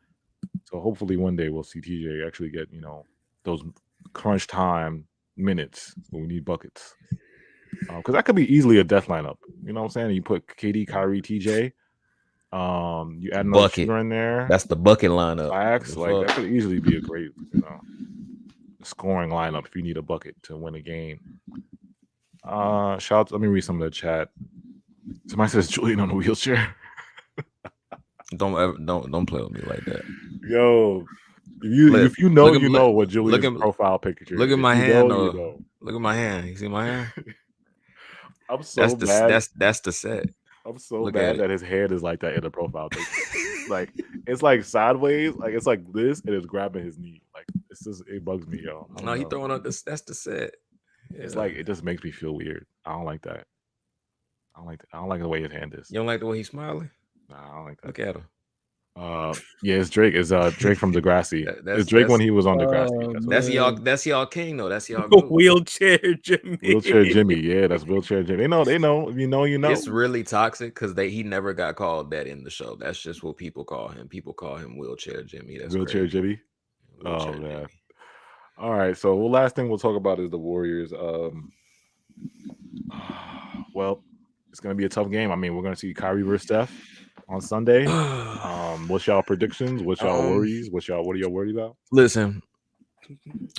So hopefully one day we'll see TJ actually get those crunch time minutes when we need buckets. Because that could be easily a death lineup. You know what I'm saying? You put KD, Kyrie, TJ. You add another shooter in there. That's the bucket lineup. Facts, like that could easily be a great, scoring lineup if you need a bucket to win a game. Let me read some of the chat. Somebody says Julian on a wheelchair. Don't play with me like that. Yo, if you know what Julian's profile picture. Look at my hand. Look at my hand. You see my hand? I'm so mad. That's the set. I'm so mad that his head is like that in the profile picture. Like it's like sideways, like it's like this, and it's grabbing his knee. Like it bugs me, yo. No, he throwing up this. That's the set. Yeah. It's like it just makes me feel weird. I don't like that. I don't like the way his hand is. You don't like the way he's smiling? Nah, I don't like that. Look at him. Yeah, it's Drake. It's Drake from Degrassi. It's Drake when he was on Degrassi. That's y'all king though. That's y'all wheelchair Jimmy. Wheelchair Jimmy. Yeah, that's wheelchair Jimmy. They know. If you know, you know. It's really toxic because he never got called that in the show. That's just what people call him. People call him wheelchair Jimmy. That's wheelchair crazy. Jimmy. Wheelchair man. Jimmy. All right. So the last thing we'll talk about is the Warriors. Well, it's gonna be a tough game. I mean, we're gonna see Kyrie versus Steph on Sunday. What's y'all predictions? What's y'all worries? What are y'all worried about? Listen,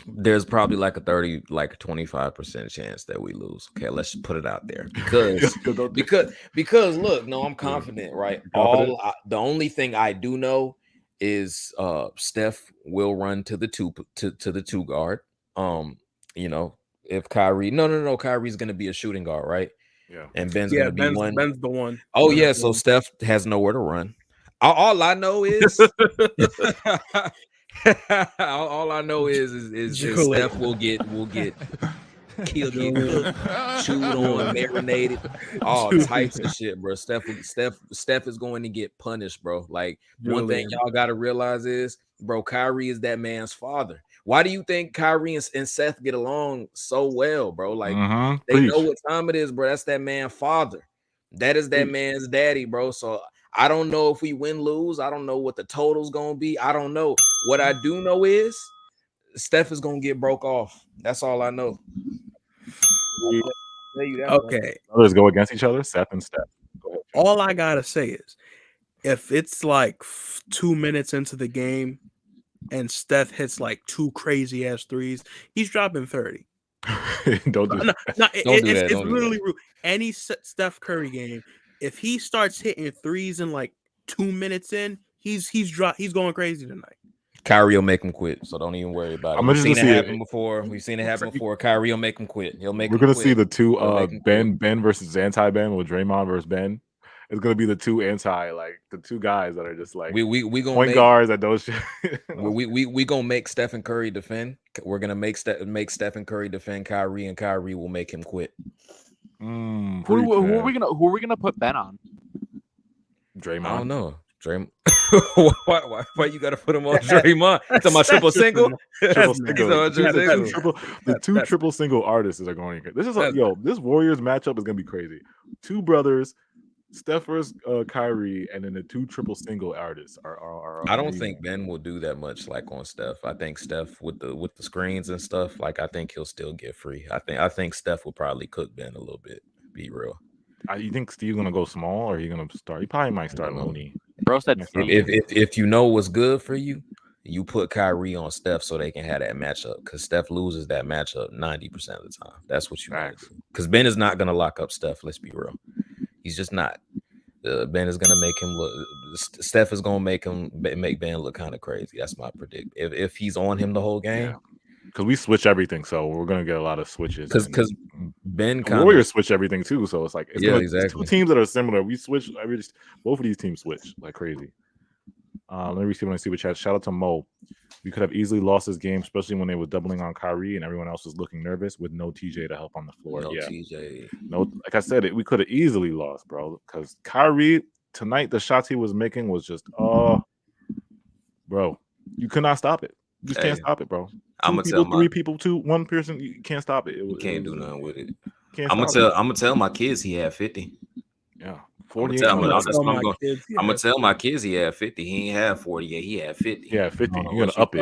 there's probably like a 25% chance that we lose. Okay, let's just put it out there because look, no, I'm confident, right? The only thing I do know is Steph will run to the two guard. If Kyrie, no, Kyrie's gonna be a shooting guard, right? Yeah, and Ben's gonna be one. Ben's the one. Oh yeah, so Steph has nowhere to run. All I know is, all I know is Steph will get killed, get cooked, chewed on, marinated, all types of shit, bro. Steph is going to get punished, bro. Like one thing y'all got to realize is, bro, Kyrie is that man's father. Why do you think Kyrie and Seth get along so well, bro? Like they know what time it is, bro. That's that man's father. That is that man's daddy, bro. So I don't know if we win, lose. I don't know what the total's gonna be. I don't know. What I do know is Steph is gonna get broke off. That's all I know. Okay. Others go against each other, Seth and Steph. Go ahead, all I gotta say is, if it's like 2 minutes into the game and Steph hits like 2 crazy ass threes, he's dropping 30. Don't do that. It's literally rude. Any Steph Curry game, if he starts hitting threes in like 2 minutes in, he's going crazy tonight. Kyrie will make him quit, so don't even worry about it. We've seen it happen before. We've seen it happen before. Kyrie will make him quit. We're gonna see the two Ben versus anti-Ben with Draymond versus Ben. It's gonna be the two the two guys that are just like we gonna point guards that those shit. we gonna make Stephen Curry defend. We're gonna make Stephen Curry defend Kyrie, and Kyrie will make him quit. Who are we gonna put Ben on? Draymond. I don't know. Draymond. why you gotta put him on Draymond? It's my triple single. The two triple single artists are going. This is this Warriors matchup is gonna be crazy. Two brothers, Steph versus Kyrie, and then the two triple single artists are I don't think Ben will do that much like on Steph. I think Steph with the screens and stuff, like I think he'll still get free. I think Steph will probably cook Ben a little bit. Be real. You think Steve's gonna go small, or are you gonna start? He probably might start Looney. Bro said if you know what's good for you, you put Kyrie on Steph so they can have that matchup. Because Steph loses that matchup 90% of the time. That's what you want. Because Ben is not gonna lock up Steph. Let's be real. He's just not. Ben is gonna make him look. Steph is gonna make Ben look kind of crazy. That's my predict. If he's on him the whole game. Because we switch everything, so we're gonna get a lot of switches. Because Ben Warriors switch everything too, so it's like exactly. Two teams that are similar. We switch. Both of these teams switch like crazy. Let me see when I see what chat. Shout out to Mo. We could have easily lost this game, especially when they were doubling on Kyrie and everyone else was looking nervous with no TJ to help on the floor. TJ. No, like I said, we could have easily lost, bro. Because Kyrie tonight, the shots he was making was just bro, you could not stop it. You just can't stop it, bro. I'm gonna tell three people, one person, you can't stop it. You can't do nothing with it. I'm gonna tell my kids he had 50. Yeah, I'm 48. gonna tell my kids he had 50. He ain't have 48. He had 50. Yeah, 50. You're You're gonna up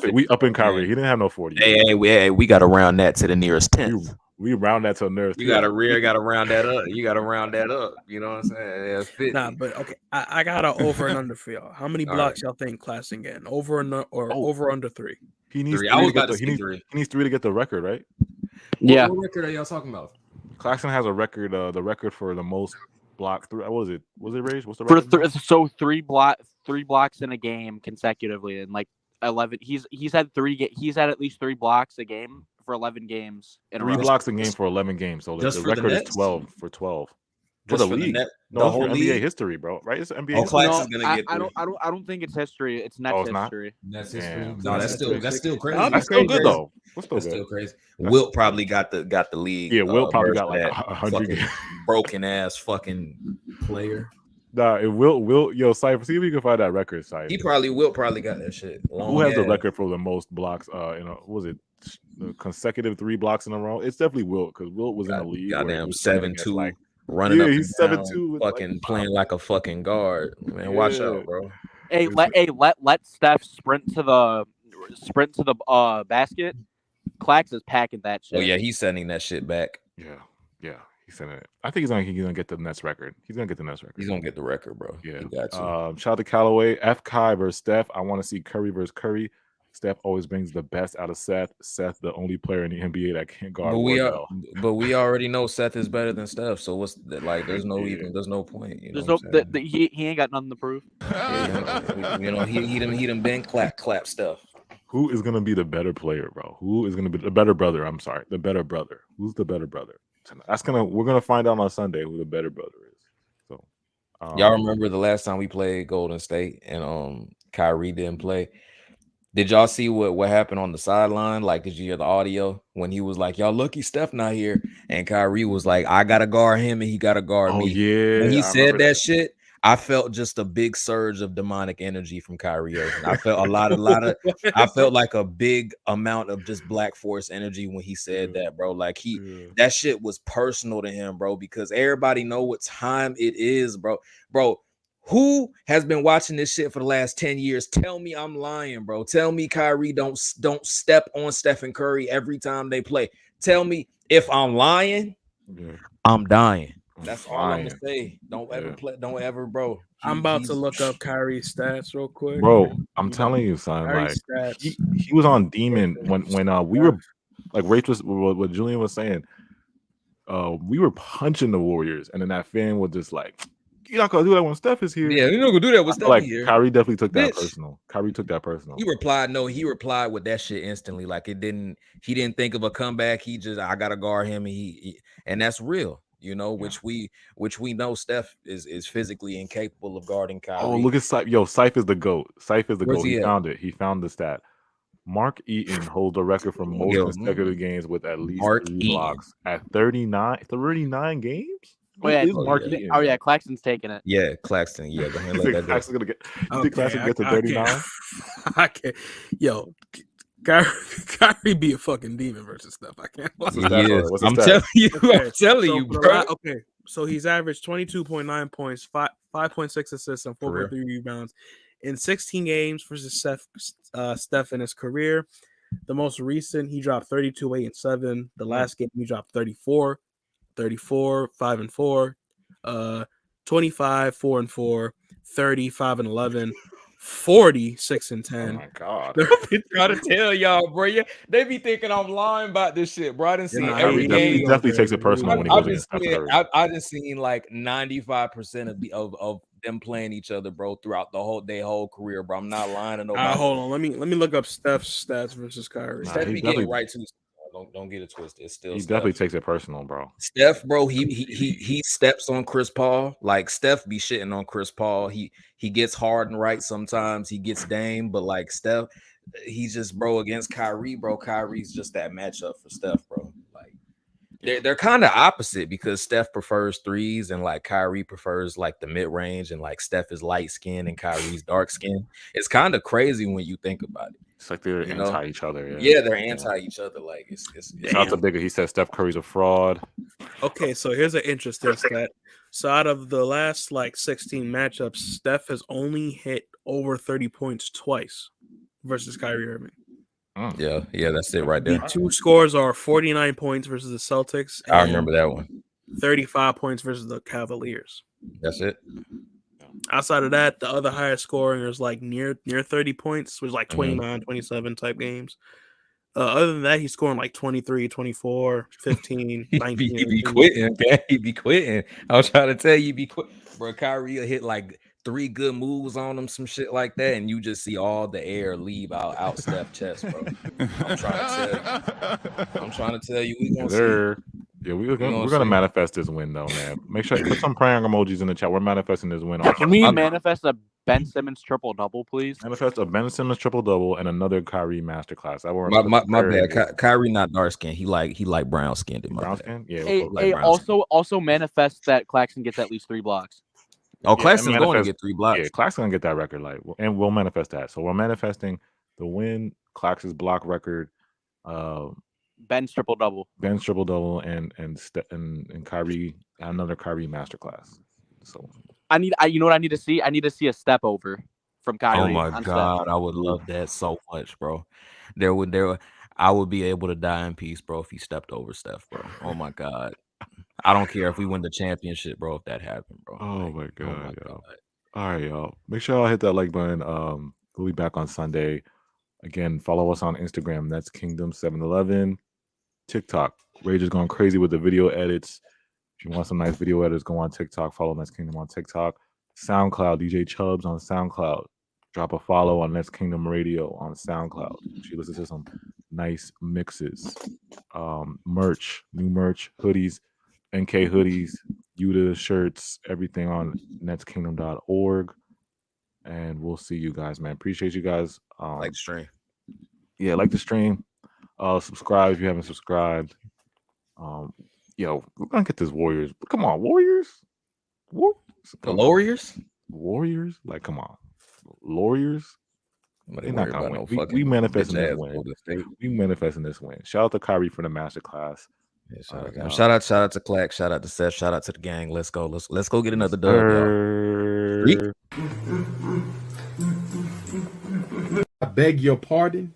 it. We up in Kyrie. He didn't have no 40. Hey, we got to round that to the nearest 10th. We round that to the nearest. You got to round that up. You got to round that up. You know what I'm saying? Yeah, 50. Nah, but okay, I got an over and under for y'all. How many blocks y'all think Claxton getting? Over and over under 3? He needs 3. 3 I was to get about the, to say 3. He needs 3 to get the record, right? Yeah. What record are y'all talking about? Claxton has a record. The record for the most blocks. What was it? Was it Rage? What's the record? So 3 blocks in a game consecutively, and like 11. He's had at least 3 blocks a game for 11 games in 3 a row. blocks a game for 11 games. So the record is 12 for 12. Just for the league. The whole for league? NBA history, bro. Right? It's NBA. Oh, history. Claxton's gonna get 3. I don't think it's history. It's Nets history. Nets history. Damn. No, that's still crazy. No, that's still good though. That's still crazy. Wilt probably got the league. Yeah, Wilt probably got version like of that 100 broken ass fucking player. Nah, it will. Yo, Cypher, see if you can find that record. Cypher. Wilt probably got that shit. Who has the record for the most blocks? Was it consecutive 3 blocks in a row? It's definitely Wilt because Wilt was in the league. Goddamn 7'2", running up. He's 7'2", fucking playing like a fucking guard. Man, watch out, bro. Hey, let Steph sprint to the basket. Clax is packing that shit. Oh yeah, he's sending that shit back. Yeah. He's sending it. I think he's gonna get the Nets record. He's gonna get the Nets record. He's gonna get the record, bro. Yeah. He got to. Shout out to Callaway. F Kai versus Steph. I want to see Curry versus Curry. Steph always brings the best out of Seth. Seth, the only player in the NBA that can't guard. But we already know Seth is better than Steph. So what's like? There's no point. You know he ain't got nothing to prove. He done been clap stuff. Who is gonna be the better player, bro? Who is gonna be the better brother? I'm sorry, the better brother. Who's the better brother? We're gonna find out on Sunday who the better brother is. So y'all remember the last time we played Golden State and Kyrie didn't play? Did y'all see what happened on the sideline? Like, did you hear the audio when he was like, "Y'all lucky Steph not here," and Kyrie was like, "I gotta guard him and he gotta guard me." Yeah, when he said that shit, I felt just a big surge of demonic energy from Kyrie Irving. I felt I felt like a big amount of just Black Force energy when he said that, bro. Like that shit was personal to him, bro, because everybody know what time it is, bro. Bro, who has been watching this shit for the last 10 years? Tell me I'm lying, bro. Tell me Kyrie don't step on Stephen Curry every time they play. Tell me if I'm lying, I'm dying. That's all I'm gonna say. Don't ever, bro. I'm about to look up Kyrie's stats real quick. Bro, I'm telling you, son. Kyrie's Like stats. he was on Demon when we were like Rachel what Julian was saying. We were punching the Warriors, and then that fan was just like, "You're not gonna do that when Steph is here." Yeah, you're not gonna do that with Steph here. Kyrie definitely took that personal. Kyrie took that personal. He replied with that shit instantly. Like he didn't think of a comeback. He just, I gotta guard him, and that's real. You know, which we know Steph is physically incapable of guarding Kyrie. Oh, look at Syph. Yo, Syph is the GOAT. Syph is the GOAT. He found it. He found the stat. Mark Eaton holds a record for most consecutive games with at least 3 blocks at 39 games. Oh yeah, Claxton's taking it. Yeah, Claxton. Yeah, go ahead and let that go. Claxton's gonna get. You think Claxton gets to 39? I can't. Yo, Kyrie be a fucking demon versus stuff. I can't. I'm telling you, bro. Okay, so he's averaged 22.9 points, 5.6 assists, and 4.3 rebounds in 16 games versus Steph in his career. The most recent, he dropped 32, 8, and 7. The last game, he dropped 34, 5 and 4, 25, 4 and 4, 30, 5 and 11. 40, 6 and 10. Oh my god! They try to tell y'all, bro. Yeah, they be thinking I'm lying about this shit, bro. I didn't see every game. He definitely takes it personal when he goes against Steph Curry. I just seen like 95% of them playing each other, bro, throughout their whole career, bro. I'm not lying to nobody. Hold on, let me look up Steph's stats versus Kyrie. Steph be getting right to. Don't get it twisted. It's still he Steph. Definitely takes it personal, bro. Steph, bro, he steps on Chris Paul. Like Steph be shitting on Chris Paul. He gets Harden right sometimes. He gets Dame, but like Steph, he's just, bro, against Kyrie, bro. Kyrie's just that matchup for Steph, bro. Like they're kind of opposite because Steph prefers threes and like Kyrie prefers like the mid range, and like Steph is light skin and Kyrie's dark skin. It's kind of crazy when you think about it. It's like they're You know? anti each other. Yeah, they're anti each other. Like it's Shout out to Bigger. He said Steph Curry's a fraud. Okay, so here's an interesting stat. So out of the last like 16 matchups, Steph has only hit over 30 points twice versus Kyrie Irving. Yeah, that's it right there. The two scores are 49 points versus the Celtics. I remember that one. 35 points versus the Cavaliers. That's it. Outside of that, the other highest scoring is like near 30 points, which is like 29, 27 type games. Other than that, he's scoring like 23, 24, 15, 19. He be quitting, man. He be quitting. I was trying to tell you, be quit. Bro, Kyrie will hit like 3 good moves on him, some shit like that, and you just see all the air leave out Steph chest, bro. I'm trying to tell you, we gonna see. Yeah, we're gonna manifest this win though, man. Make sure put some praying emojis in the chat. We're manifesting this win. Can we manifest a Ben Simmons triple double, please? Manifest a Ben Simmons triple double and another Kyrie masterclass. My bad. Kyrie not dark skin. He like brown skinned. Brown skin. Yeah. Hey, also manifest that Claxton gets at least 3 blocks. Oh, Claxton's going to get 3 blocks. Yeah, Claxton's gonna get that record, and we'll manifest that. So we're manifesting the win, Claxton's block record, Ben's triple double, and Kyrie, another Kyrie masterclass. So you know what I need to see? I need to see a step over from Kyrie. Oh my God, I would love that so much, bro. I would be able to die in peace, bro, if he stepped over Steph, bro. Oh my God. I don't care if we win the championship, bro, if that happened, bro. Oh my God, y'all. All right, y'all. Make sure y'all hit that like button. We'll be back on Sunday. Again, follow us on Instagram. That's Kingdom711. TikTok. Rage is going crazy with the video edits. If you want some nice video edits, go on TikTok. Follow Next Kingdom on TikTok. SoundCloud, DJ Chubbs on SoundCloud. Drop a follow on Next Kingdom Radio on SoundCloud. She listens to some nice mixes. Merch, new merch, hoodies, NK hoodies, Yuta shirts, everything on netskingdom.org. And we'll see you guys, man. Appreciate you guys. Like the stream. Yeah, like the stream. Subscribe if you haven't subscribed. Yo, we're gonna get this Warriors. Come on, Warriors. The Warriors? Warriors? Like, come on. Warriors? They're not gonna win. We manifesting this win. We manifesting this win. Shout out to Kyrie for the masterclass. Yeah, shout out to Clax, shout out to Seth, shout out to the gang. Let's go. Let's go get another dub, y'all. I beg your pardon.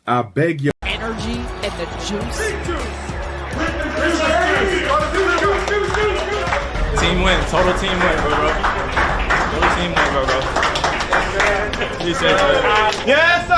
I beg your energy and the juice. Team win. Total team win, bro. Total team win, bro. He said, yes, sir.